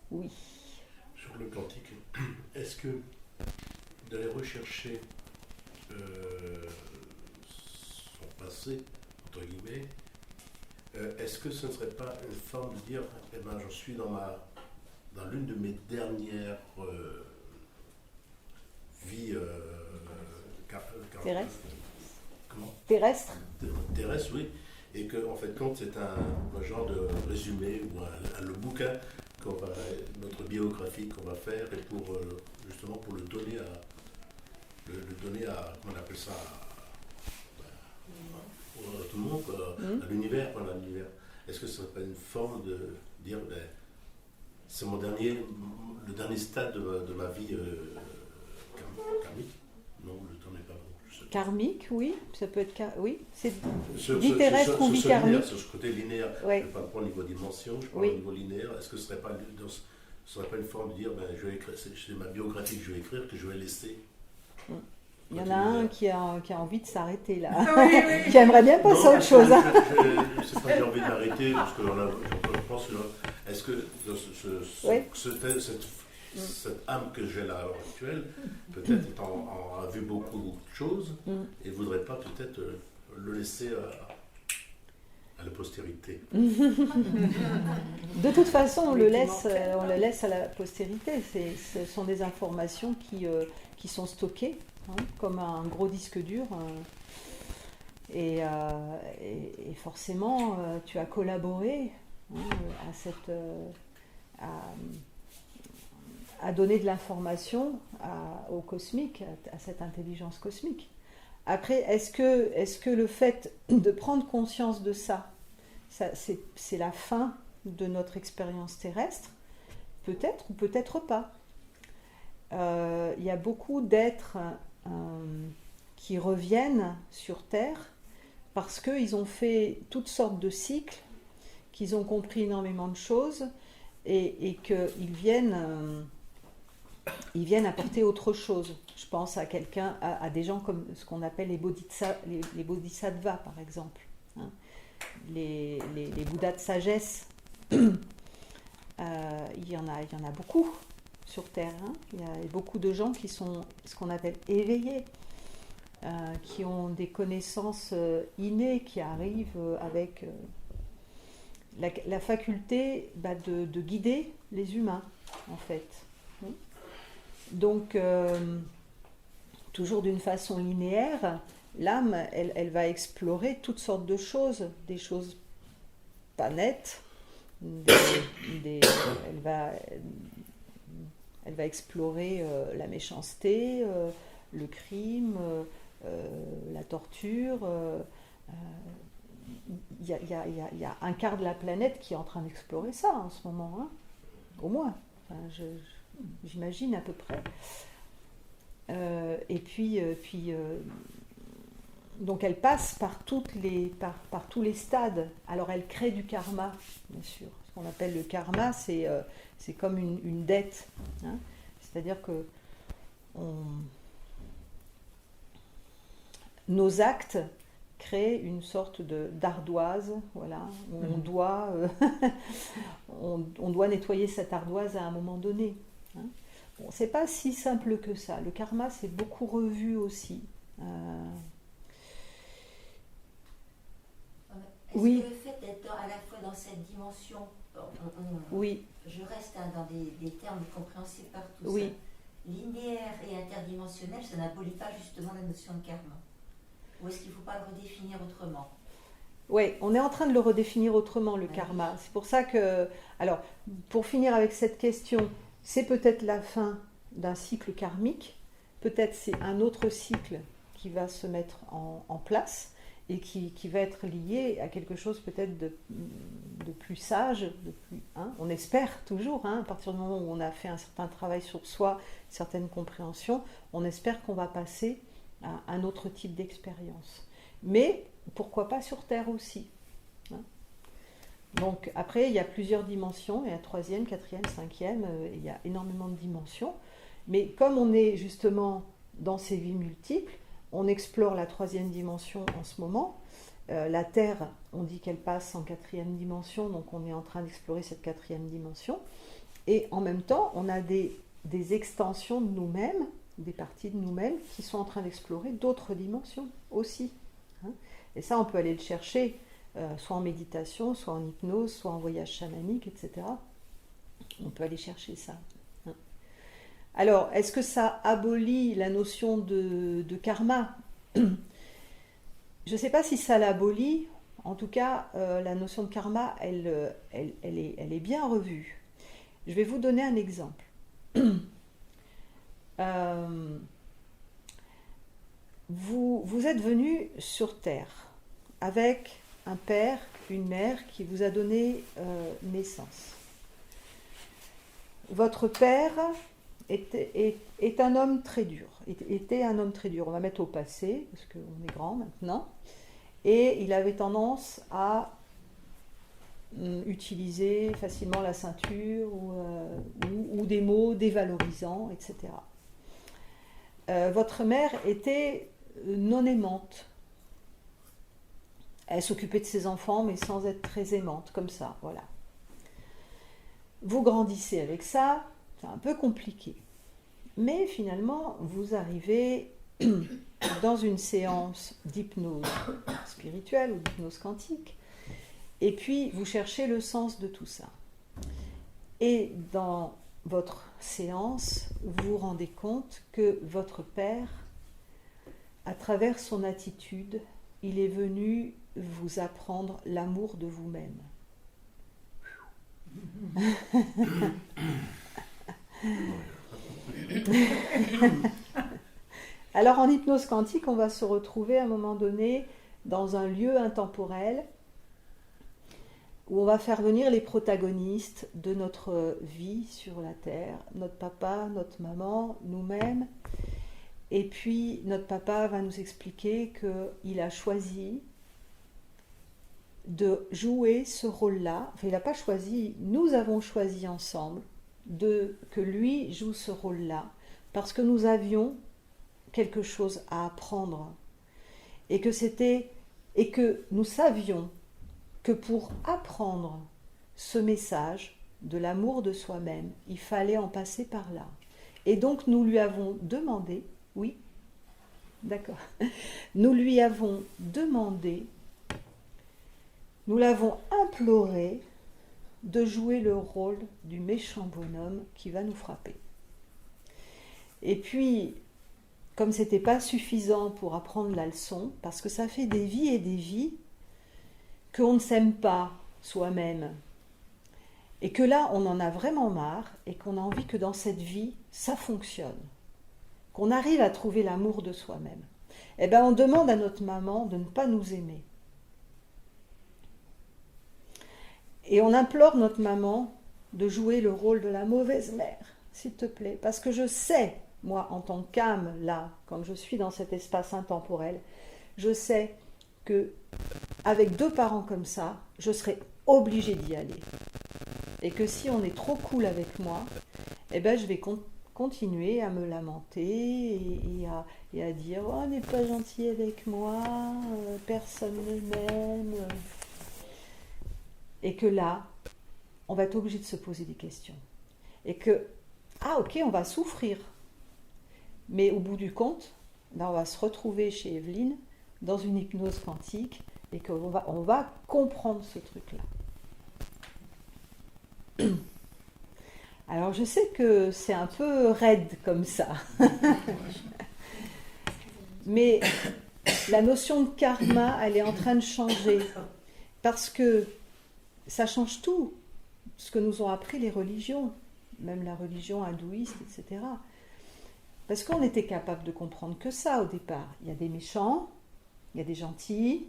Oui. Sur le quantique, est-ce que d'aller rechercher son passé, entre guillemets, est-ce que ce ne serait pas une forme de dire, eh ben, je suis dans l'une de mes dernières vies Terrestre. Comment? Terrestre. Terrestre, oui. Et que, en fait, quand c'est un genre de résumé ou le bouquin notre biographie qu'on va faire, et justement pour le donner à comment on appelle ça, à tout le monde, à l'univers, Est-ce que ce serait pas une forme de dire, c'est le dernier stade de ma vie karmique? Non, le temps n'est pas bon. Karmique, oui, ça peut être... oui, c'est Sur vie terrestre ou vie karmique. Sur ce côté linéaire, Ouais. je ne parle pas au niveau dimension, je parle Oui. au niveau linéaire. Est-ce que ce ne serait pas une forme de dire, je vais écrire, c'est ma biographie que je vais écrire, que je vais laisser? Il y en a un qui a envie de s'arrêter là, Oui, oui. qui aimerait bien passer à autre chose. Hein. Je ne sais pas, j'ai envie de m'arrêter, parce que je pense que, est-ce que Oui. cette âme que j'ai là à l'heure actuelle, peut-être a vu beaucoup de choses, et ne voudrait pas peut-être le laisser à la postérité. De toute façon, on le laisse à la postérité. Ce sont des informations qui sont stockées, hein, comme un gros disque dur. Et forcément, tu as collaboré, hein, à donner de l'information au cosmique, à cette intelligence cosmique. Après, est-ce que le fait de prendre conscience de ça, c'est la fin de notre expérience terrestre? Peut-être ou peut-être pas. Il y a beaucoup d'êtres qui reviennent sur Terre parce qu'ils ont fait toutes sortes de cycles, qu'ils ont compris énormément de choses et qu'ils viennent apporter autre chose. Je pense à des gens comme ce qu'on appelle les bodhisattvas, par exemple, hein. Les bouddhas de sagesse. Il y en a beaucoup sur Terre, hein. Il y a beaucoup de gens qui sont ce qu'on appelle éveillés, qui ont des connaissances innées, qui arrivent avec la faculté de guider les humains, en fait. Donc, toujours d'une façon linéaire, l'âme, elle va explorer toutes sortes de choses, des choses pas nettes, elle va explorer la méchanceté, le crime, la torture. Il y a un quart de la planète qui est en train d'explorer ça en ce moment, hein, au moins. Enfin, j'imagine à peu près. Et puis, donc elle passe par tous les stades. Alors elle crée du karma, bien sûr. Ce qu'on appelle le karma, c'est comme une dette, hein. C'est-à-dire que nos actes créent une sorte d'ardoise, voilà, où on doit nettoyer cette ardoise à un moment donné, hein. Bon, c'est pas si simple que ça. Le karma, c'est beaucoup revu aussi. Est-ce Oui. que le fait d'être à la fois dans cette dimension, Oui. je reste dans des termes compréhensibles par tous, Oui. linéaire et interdimensionnel, ça n'abolit pas justement la notion de karma? Ou est-ce qu'il ne faut pas le redéfinir autrement? Oui, on est en train de le redéfinir autrement, le Oui. karma. C'est pour ça que... Alors, pour finir avec cette question, c'est peut-être la fin d'un cycle karmique, peut-être c'est un autre cycle qui va se mettre en place et qui va être lié à quelque chose peut-être de plus sage, hein, on espère toujours, hein, à partir du moment où on a fait un certain travail sur soi, certaines compréhensions, on espère qu'on va passer à un autre type d'expérience. Mais pourquoi pas sur Terre aussi, hein. Donc après, il y a plusieurs dimensions, il y a 3e, 4e, 5e, il y a énormément de dimensions. Mais comme on est justement dans ces vies multiples, on explore la 3e dimension en ce moment. La Terre, on dit qu'elle passe en 4e dimension, donc on est en train d'explorer cette 4e dimension. Et en même temps, on a des extensions de nous-mêmes, des parties de nous-mêmes qui sont en train d'explorer d'autres dimensions aussi, hein. Et ça, on peut aller le chercher, soit en méditation, soit en hypnose, soit en voyage chamanique, etc. On peut aller chercher ça, hein. Alors, est-ce que ça abolit la notion de karma? Je ne sais pas si ça l'abolit. En tout cas, la notion de karma, elle est bien revue. Je vais vous donner un exemple. Vous êtes venu sur Terre avec un père, une mère qui vous a donné naissance. Votre père est un homme très dur. Était un homme très dur. On va mettre au passé, parce qu'on est grand maintenant. Et il avait tendance à utiliser facilement la ceinture ou des mots dévalorisants, etc. Votre mère était non aimante. Elle s'occupait de ses enfants, mais sans être très aimante, comme ça, voilà. Vous grandissez avec ça, c'est un peu compliqué. Mais finalement, vous arrivez dans une séance d'hypnose spirituelle ou d'hypnose quantique, et puis vous cherchez le sens de tout ça. Et dans votre séance, vous vous rendez compte que votre père, à travers son attitude, il est venu vous apprendre l'amour de vous-même. Alors en hypnose quantique, on va se retrouver à un moment donné dans un lieu intemporel où on va faire venir les protagonistes de notre vie sur la Terre, notre papa, notre maman, nous-mêmes. Et puis notre papa va nous expliquer qu'il a choisi de jouer ce rôle-là. Enfin, il n'a pas choisi, nous avons choisi ensemble que lui joue ce rôle-là, parce que nous avions quelque chose à apprendre, et que nous savions que pour apprendre ce message de l'amour de soi-même, il fallait en passer par là. Et donc nous lui avons demandé, oui, d'accord, nous lui avons demandé, nous l'avons imploré de jouer le rôle du méchant bonhomme qui va nous frapper. Et puis, comme ce n'était pas suffisant pour apprendre la leçon, parce que ça fait des vies et des vies qu'on ne s'aime pas soi-même, et que là, on en a vraiment marre, et qu'on a envie que dans cette vie, ça fonctionne, qu'on arrive à trouver l'amour de soi-même. Eh bien, on demande à notre maman de ne pas nous aimer. Et on implore notre maman de jouer le rôle de la mauvaise mère, s'il te plaît. Parce que je sais, moi, en tant qu'âme, là, quand je suis dans cet espace intemporel, je sais que avec 2 parents comme ça, je serai obligée d'y aller. Et que si on est trop cool avec moi, eh ben, je vais continuer à me lamenter et à dire « Oh, on n'est pas gentil avec moi, personne ne m'aime ». Et que là, on va être obligé de se poser des questions. Et que, ok, on va souffrir. Mais au bout du compte, on va se retrouver chez Evelyne dans une hypnose quantique et qu'on va comprendre ce truc-là. Alors je sais que c'est un peu raide comme ça. Mais la notion de karma, elle est en train de changer. Parce que ça change tout, ce que nous ont appris les religions, même la religion hindouiste, etc. Parce qu'on était capable de comprendre que ça au départ. Il y a des méchants, il y a des gentils,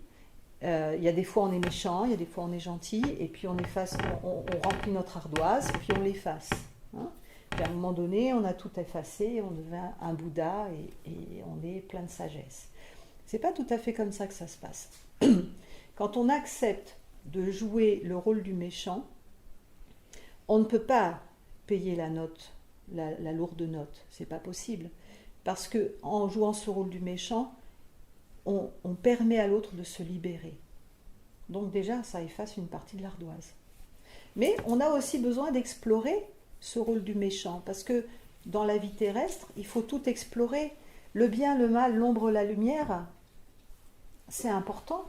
il y a des fois on est méchant, il y a des fois on est gentil, et puis on remplit notre ardoise, et puis on l'efface. Hein. Puis à un moment donné, on a tout effacé, on devient un Bouddha, et on est plein de sagesse. C'est pas tout à fait comme ça que ça se passe. Quand on accepte de jouer le rôle du méchant, on ne peut pas payer la note, la lourde note, c'est pas possible. Parce que en jouant ce rôle du méchant, on permet à l'autre de se libérer. Donc déjà, ça efface une partie de l'ardoise. Mais on a aussi besoin d'explorer ce rôle du méchant, parce que dans la vie terrestre, il faut tout explorer. Le bien, le mal, l'ombre, la lumière, c'est important.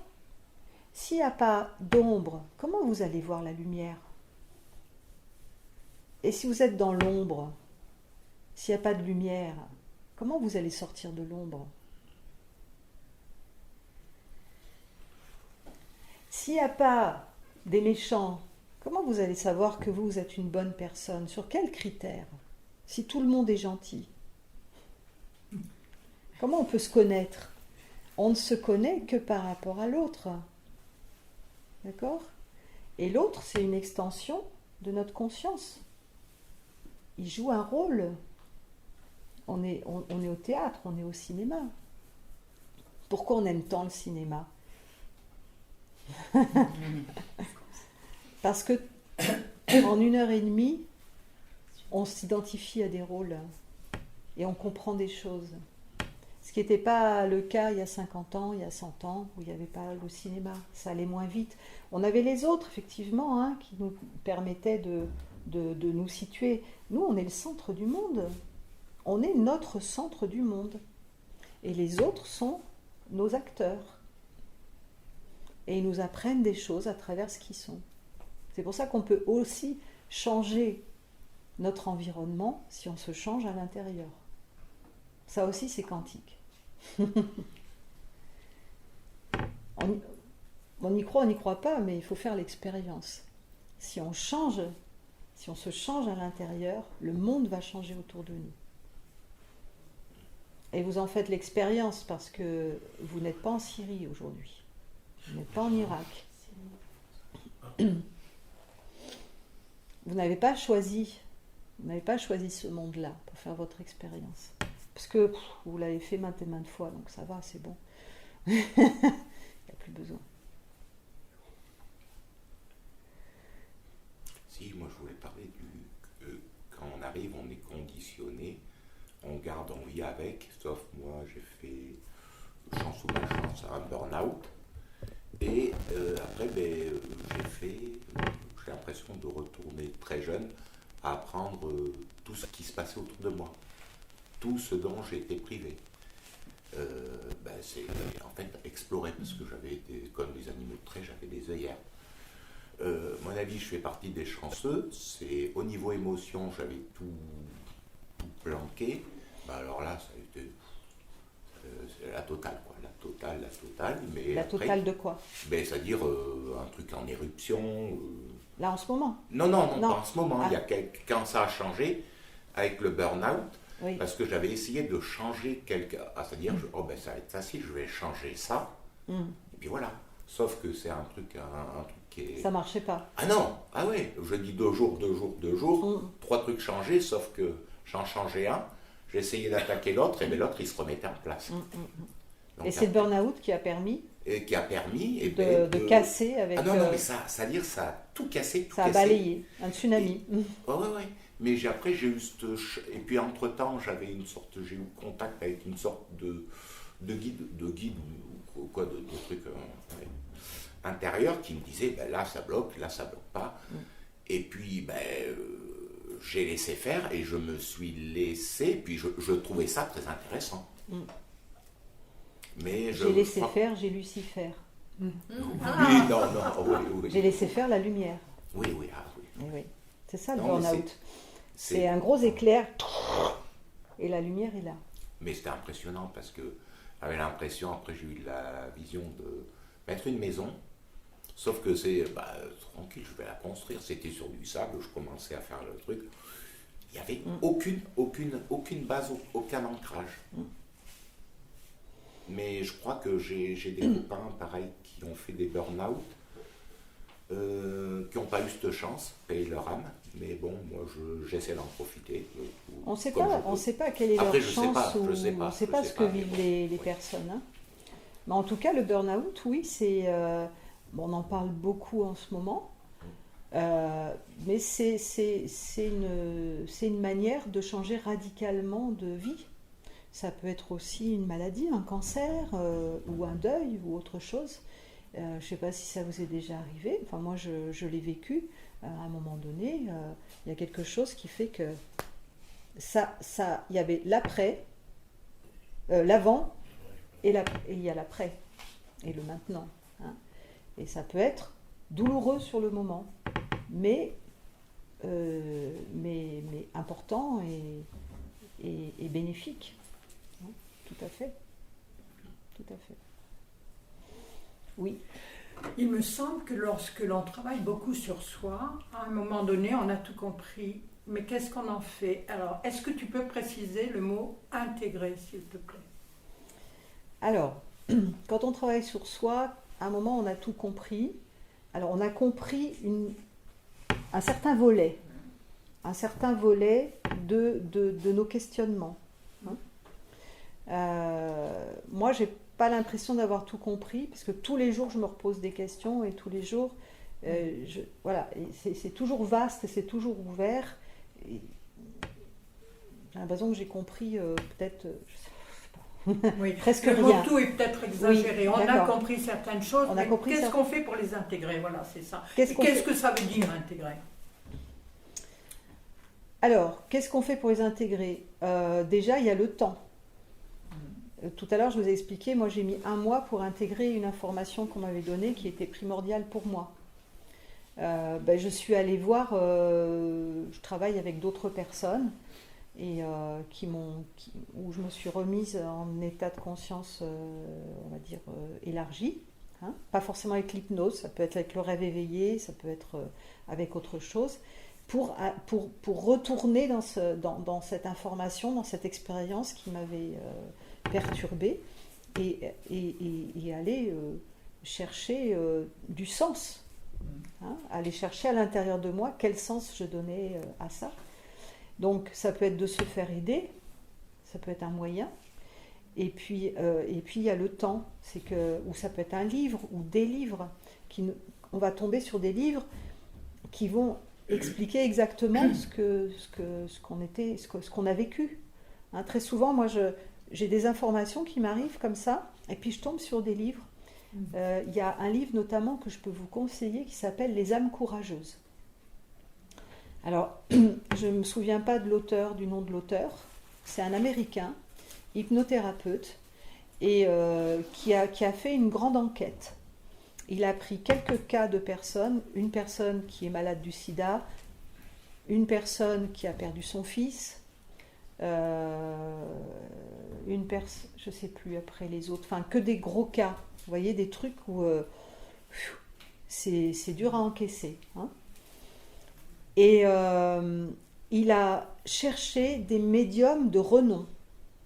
S'il n'y a pas d'ombre, comment vous allez voir la lumière? Et si vous êtes dans l'ombre, s'il n'y a pas de lumière, comment vous allez sortir de l'ombre? S'il n'y a pas des méchants, comment vous allez savoir que vous êtes une bonne personne? Sur quels critères? Si tout le monde est gentil. Comment on peut se connaître? On ne se connaît que par rapport à l'autre. D'accord? Et l'autre, c'est une extension de notre conscience. Il joue un rôle on est au théâtre, on est au cinéma. Pourquoi on aime tant le cinéma? Parce que en 1h30, on s'identifie à des rôles et on comprend des choses. Ce qui n'était pas le cas il y a 50 ans, il y a 100 ans, où il n'y avait pas le cinéma. Ça allait moins vite. On avait les autres, effectivement, hein, qui nous permettaient de nous situer. Nous, on est le centre du monde. On est notre centre du monde. Et les autres sont nos acteurs. Et ils nous apprennent des choses à travers ce qu'ils sont. C'est pour ça qu'on peut aussi changer notre environnement si on se change à l'intérieur. Ça aussi, c'est quantique. On y croit, on n'y croit pas, mais il faut faire l'expérience. Si on change, si on se change à l'intérieur, le monde va changer autour de nous. Et vous en faites l'expérience parce que vous n'êtes pas en Syrie aujourd'hui. Vous n'êtes pas en Irak. Vous n'avez pas choisi ce monde-là pour faire votre expérience. Parce que vous l'avez fait maintes et maintes fois, donc ça va, c'est bon. Il n'y a plus besoin. Si, moi je voulais parler du... quand on arrive, on est conditionné, on garde, on vit avec, sauf moi j'ai fait, chance ou malchance, un burn-out. Et après, j'ai l'impression de retourner très jeune à apprendre tout ce qui se passait autour de moi, tout ce dont j'ai été privé. C'est en fait explorer, parce que j'avais été, comme les animaux de trait, j'avais des œillères. Mon avis, je fais partie des chanceux. C'est au niveau émotion, j'avais tout planqué. Alors là, ça a été c'est la totale, quoi. La totale. Mais la après, totale de quoi? C'est-à-dire un truc en éruption. Là, en ce moment? Non, pas en ce moment. Il y a quand ça a changé avec le burn-out, Oui. parce que j'avais essayé de changer c'est-à-dire, ça va être facile, je vais changer ça, et puis voilà. Sauf que c'est un truc qui est... Ça marchait pas. Ah non, ah ouais, je dis 2 jours, 3 trucs changés, sauf que j'en changeais un, j'essayais d'attaquer l'autre, et bien l'autre, il se remettait en place. Donc, et c'est le burn-out qui a permis de casser avec... Ah non, mais ça a tout cassé, ça a balayé, un tsunami. Ouais. Mais après, j'ai eu et puis entre-temps, j'ai eu contact avec une sorte de guide ou quoi, de trucs intérieurs qui me disait, là ça bloque pas. Et puis, j'ai laissé faire et je me suis laissé, puis je trouvais ça très intéressant. Mais j'ai laissé faire, j'ai Lucifer. Oui, oui. J'ai laissé faire la lumière. Oui. Et oui. C'est ça le Non, mais burn-out. C'est un gros éclair et la lumière est là. Mais c'était impressionnant parce que j'avais l'impression, après j'ai eu la vision de mettre une maison, sauf que c'est tranquille, je vais la construire. C'était sur du sable, je commençais à faire le truc. Il n'y avait aucune base, aucun ancrage. Mais je crois que j'ai des copains pareil qui ont fait des burn-out, qui n'ont pas eu cette chance, payer leur âme. Mais bon, moi j'essaie d'en profiter. On ne sait pas quelle est leur chance, on ne sait pas ce que vivent les personnes. Hein. Mais en tout cas, le burn-out, oui, c'est... on en parle beaucoup en ce moment, mais c'est une manière de changer radicalement de vie. Ça peut être aussi une maladie, un cancer, ou un deuil, ou autre chose. Je ne sais pas si ça vous est déjà arrivé. Enfin, moi, je l'ai vécu. À un moment donné, il y a quelque chose qui fait que il y avait l'après, l'avant, et il y a l'après, et le maintenant. Hein. Et ça peut être douloureux sur le moment, mais important et bénéfique. Hein. Tout à fait. Oui. Il me semble que lorsque l'on travaille beaucoup sur soi, à un moment donné, on a tout compris. Mais qu'est-ce qu'on en fait? Alors, est-ce que tu peux préciser le mot « intégrer », s'il te plaît? Alors, quand on travaille sur soi, à un moment, on a tout compris. Alors, on a compris un certain volet de nos questionnements. Moi, j'ai pas l'impression d'avoir tout compris, parce que tous les jours, je me repose des questions et tous les jours, voilà, c'est toujours vaste, c'est toujours ouvert. Et j'ai l'impression que j'ai compris peut-être, je sais pas, Oui. presque Le rien. mot tout est peut-être exagéré. On a d'accord. compris certaines choses, On a mais compris qu'est-ce ça. qu'on fait pour les intégrer? Voilà, c'est ça. Qu'est-ce Et qu'on qu'est-ce fait que ça veut dire intégrer? Alors, qu'est-ce qu'on fait pour les intégrer? Déjà, il y a le temps. Tout à l'heure, je vous ai expliqué, moi j'ai mis 1 mois pour intégrer une information qu'on m'avait donnée qui était primordiale pour moi. Je suis allée voir, je travaille avec d'autres personnes et où je me suis remise en état de conscience, on va dire, élargi. Hein. Pas forcément avec l'hypnose, ça peut être avec le rêve éveillé, ça peut être avec autre chose, pour retourner dans cette information, dans cette expérience qui m'avait perturbée et aller chercher du sens. Hein, aller chercher à l'intérieur de moi quel sens je donnais à ça. Donc ça peut être de se faire aider, ça peut être un moyen. Et puis il y a le temps, ou ça peut être un livre ou des livres. On va tomber sur des livres qui vont expliquer exactement ce qu'on a vécu. Hein, très souvent, moi j'ai des informations qui m'arrivent comme ça, et puis je tombe sur des livres. Il y a un livre notamment que je peux vous conseiller qui s'appelle Les âmes courageuses. Alors, je ne me souviens pas du nom de l'auteur. C'est un Américain, hypnothérapeute, et qui a fait une grande enquête. Il a pris quelques cas de personnes, une personne qui est malade du sida, une personne qui a perdu son fils, une personne, je ne sais plus après les autres, enfin que des gros cas. Vous voyez, des trucs où c'est dur à encaisser. Hein. Et il a cherché des médiums de renom,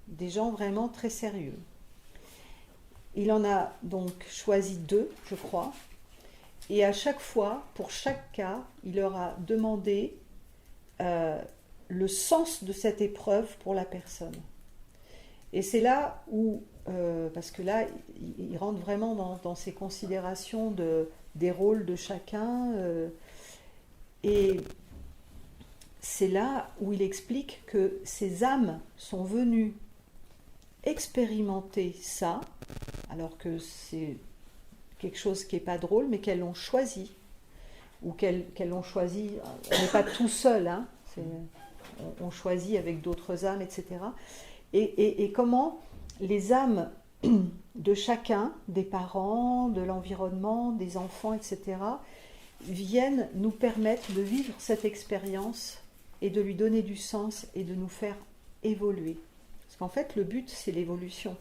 des gens vraiment très sérieux. Il en a donc choisi 2, je crois. Et à chaque fois, pour chaque cas, il leur a demandé le sens de cette épreuve pour la personne. Et c'est là où, parce que là, il rentre vraiment dans ces considérations des rôles de chacun. Et c'est là où il explique que ces âmes sont venues expérimenter ça, alors que c'est quelque chose qui n'est pas drôle, mais qu'elles l'ont choisi. Ou qu'elles l'ont choisi, on n'est pas tout seul, hein, on choisit avec d'autres âmes, etc. Et comment les âmes de chacun, des parents, de l'environnement, des enfants, etc., viennent nous permettre de vivre cette expérience et de lui donner du sens et de nous faire évoluer. Parce qu'en fait, le but, c'est l'évolution.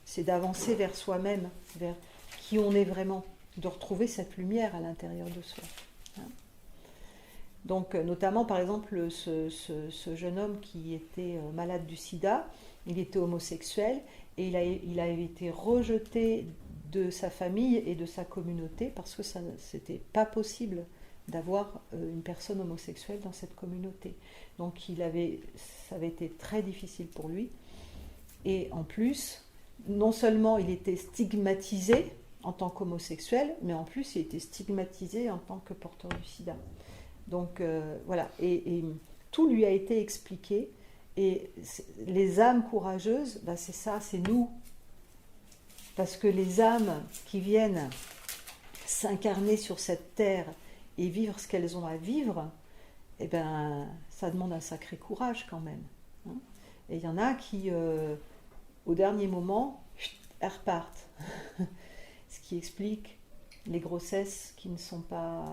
C'est d'avancer vers soi-même, vers qui on est vraiment, de retrouver cette lumière à l'intérieur de soi. Donc, notamment, par exemple, ce jeune homme qui était malade du sida, il était homosexuel et il a été rejeté de sa famille et de sa communauté parce que ça n'était pas possible d'avoir une personne homosexuelle dans cette communauté. Donc, ça avait été très difficile pour lui. Et en plus, non seulement il était stigmatisé en tant qu'homosexuel, mais en plus il était stigmatisé en tant que porteur du sida. Donc voilà, et tout lui a été expliqué. Et les âmes courageuses, c'est ça, c'est nous. Parce que les âmes qui viennent s'incarner sur cette terre et vivre ce qu'elles ont à vivre, ça demande un sacré courage quand même. Hein. Et il y en a qui, au dernier moment, elles repartent. Ce qui explique les grossesses qui ne sont pas,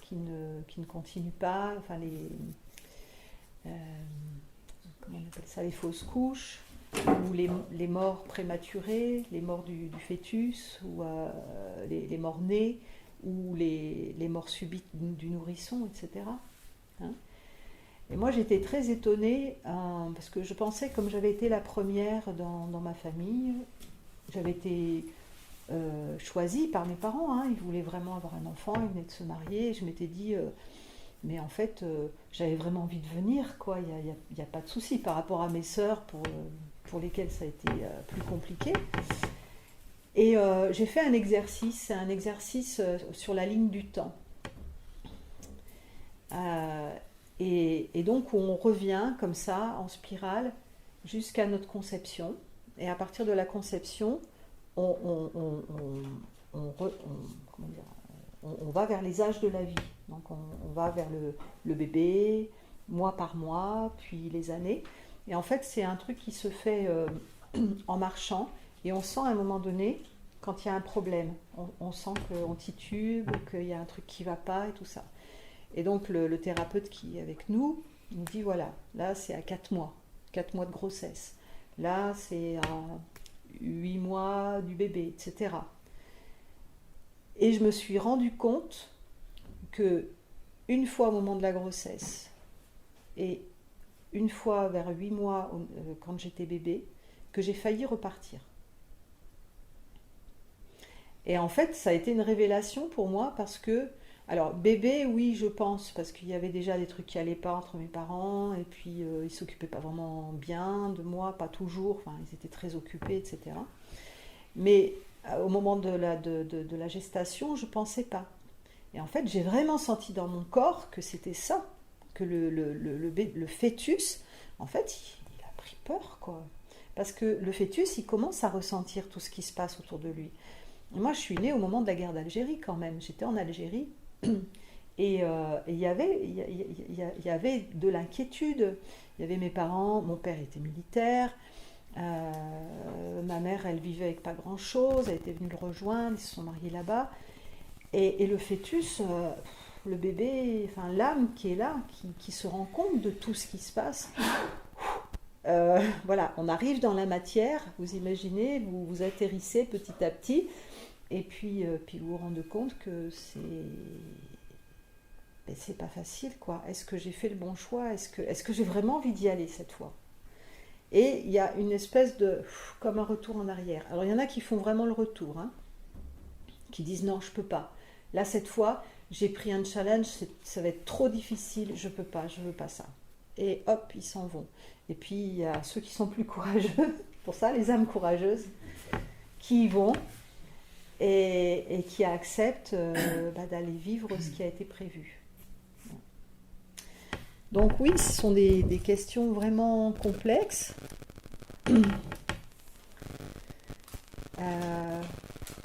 qui ne continuent pas, enfin comment on appelle ça, les fausses couches, ou les morts prématurées, les morts du fœtus, ou les morts nés, ou les morts subites du nourrisson, etc. Hein. Et moi j'étais très étonnée, parce que je pensais, comme j'avais été la première dans ma famille, j'avais été choisie par mes parents, hein, ils voulaient vraiment avoir un enfant, ils venaient de se marier, et je m'étais dit, mais en fait j'avais vraiment envie de venir, quoi. Il n'y a pas de souci par rapport à mes sœurs pour lesquels ça a été plus compliqué. Et j'ai fait un exercice sur la ligne du temps. Et donc on revient comme ça en spirale jusqu'à notre conception. Et à partir de la conception, on va vers les âges de la vie. Donc on va vers le bébé, mois par mois, puis les années. Et en fait, c'est un truc qui se fait en marchant. Et on sent à un moment donné, quand il y a un problème, on sent qu'on titube, qu'il y a un truc qui ne va pas et tout ça. Et donc le thérapeute qui est avec nous, nous dit voilà, là c'est à 4 mois de grossesse. Là c'est à 8 mois du bébé, etc. Et je me suis rendu compte que une fois au moment de la grossesse et une fois vers 8 mois quand j'étais bébé, que j'ai failli repartir. Et en fait, ça a été une révélation pour moi parce que, alors bébé, oui, je pense, parce qu'il y avait déjà des trucs qui n'allaient pas entre mes parents, et puis ils ne s'occupaient pas vraiment bien de moi, pas toujours, enfin ils étaient très occupés, etc. Mais au moment de la gestation, je ne pensais pas. Et en fait, j'ai vraiment senti dans mon corps que c'était ça, que le fœtus, en fait, il a pris peur, quoi. Parce que le fœtus, il commence à ressentir tout ce qui se passe autour de lui. Et moi, je suis née au moment de la guerre d'Algérie, quand même. J'étais en Algérie. Et il y avait de l'inquiétude. Il y avait mes parents, mon père était militaire, ma mère, elle vivait avec pas grand-chose, elle était venue le rejoindre, ils se sont mariés là-bas. Et le fœtus, le bébé, enfin l'âme qui est là, qui se rend compte de tout ce qui se passe. Voilà, on arrive dans la matière, vous imaginez, vous atterrissez petit à petit, et puis vous vous rendez compte que c'est pas facile, quoi. Est-ce que j'ai fait le bon choix? Est-ce que j'ai vraiment envie d'y aller cette fois? Et il y a une espèce de, comme un retour en arrière. Alors il y en a qui font vraiment le retour, hein, qui disent non, je peux pas. Là cette fois, j'ai pris un challenge, ça va être trop difficile, je peux pas, je veux pas ça. Et hop, ils s'en vont. Et puis il y a ceux qui sont plus courageux, pour ça les âmes courageuses, qui y vont et qui acceptent d'aller vivre ce qui a été prévu. Donc oui, ce sont des questions vraiment complexes.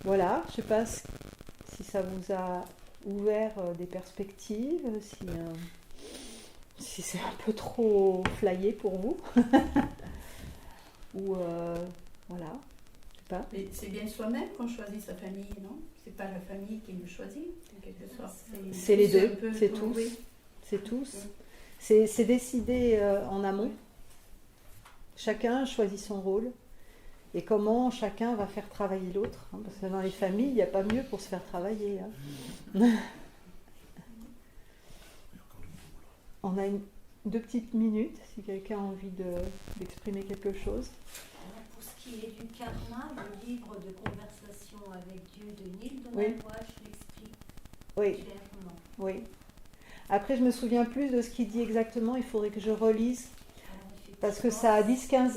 Voilà, je ne sais pas si ça vous a ouvert des perspectives, si c'est un peu trop flyé pour vous. Ou voilà, je sais pas. Mais c'est bien soi-même qu'on choisit sa famille, non? C'est pas la famille qui nous choisit, en quelque sorte. C'est les deux, peu, c'est tous. Oui. C'est tous. C'est décidé en amont. Chacun choisit son rôle et comment chacun va faire travailler l'autre. Hein, parce que dans les familles, il n'y a pas mieux pour se faire travailler. Hein. On a 2 petites minutes, si quelqu'un a envie d'exprimer quelque chose. Alors, pour ce qui est du karma, le livre de conversation avec Dieu de Neil Donald Oui. Walsh l'explique Oui, clairement. oui. Après, je me souviens plus de ce qu'il dit exactement, il faudrait que je relise. Alors, Parce que ça a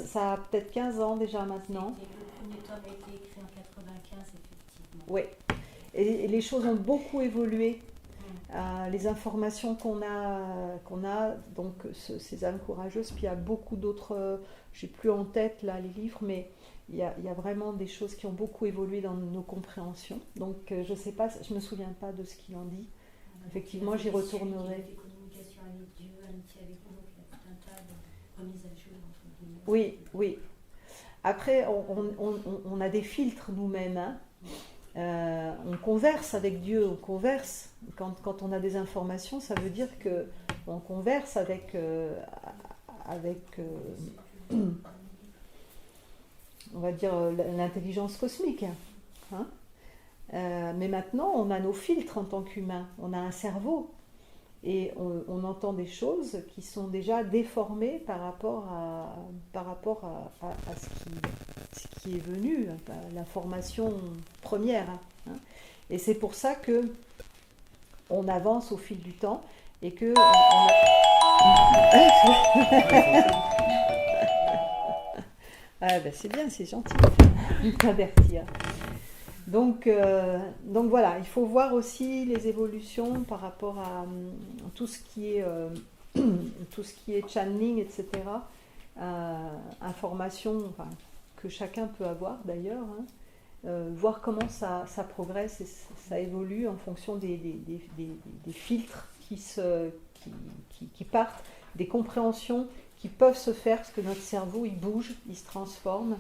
ça a peut-être 15 ans déjà maintenant. Le premier tome a été écrit en 95, effectivement. Oui. Et les choses ont beaucoup évolué. Les informations qu'on a, donc ces âmes courageuses, puis il y a beaucoup d'autres, je n'ai plus en tête là les livres, mais il y a vraiment des choses qui ont beaucoup évolué dans nos compréhensions. Donc je sais pas, je me souviens pas de ce qu'il en dit. Effectivement, j'y retournerai. Des communications avec Dieu, amitié avec nous, donc il y a tout un tas de remises à jour entre guillemets. Oui, oui. Après, on a des filtres nous-mêmes. Hein. On converse avec Dieu, on converse. Quand on a des informations, ça veut dire qu'on converse avec on va dire, l'intelligence cosmique. Hein. Mais maintenant, on a nos filtres en tant qu'humains. On a un cerveau. Et on entend des choses qui sont déjà déformées par rapport à ce qui est venu, l'information première. Hein. Et c'est pour ça que on avance au fil du temps et que Ah ben c'est bien, c'est gentil de t'avertir. Donc voilà, il faut voir aussi les évolutions par rapport à tout ce qui est channeling, etc. Information enfin, que chacun peut avoir d'ailleurs. Voir comment ça progresse et ça évolue en fonction des filtres qui partent, des compréhensions qui peuvent se faire parce que notre cerveau il bouge, il se transforme,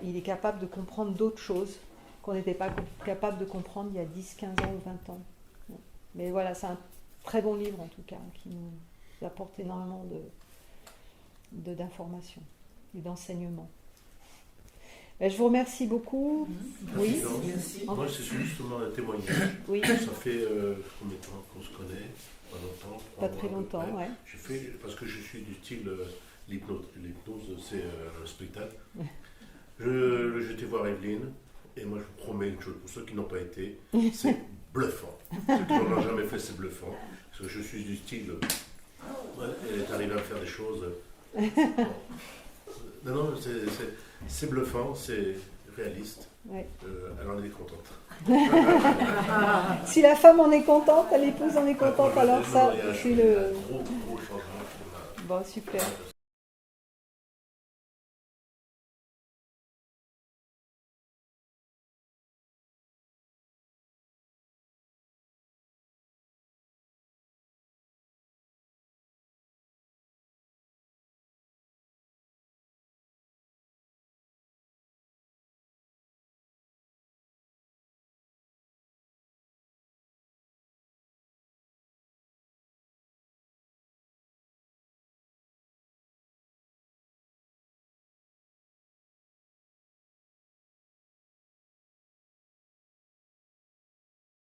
il est capable de comprendre d'autres choses qu'on n'était pas capable de comprendre il y a 10, 15 ans ou 20 ans. Mais voilà, c'est un très bon livre en tout cas qui nous apporte énormément d'informations et d'enseignements. Ben, je vous remercie beaucoup. Oui. Merci. Moi, c'est justement un témoignage. Oui. Ça fait combien de temps qu'on se connaît? Pas longtemps. Pas très longtemps, ouais. J'ai fait, parce que je suis du style l'hypnose, c'est le spectacle. J'étais voir Evelyne, et moi je vous promets une chose, pour ceux qui n'ont pas été, c'est bluffant. Ceux qui n'en ont jamais fait, c'est bluffant. Parce que je suis du style, elle est arrivée à faire des choses. Non, c'est bluffant, c'est réaliste. Ouais. Elle en est contente. Si la femme en est contente, l'épouse en est contente, alors ça, c'est le... Gros changement. Bon, super.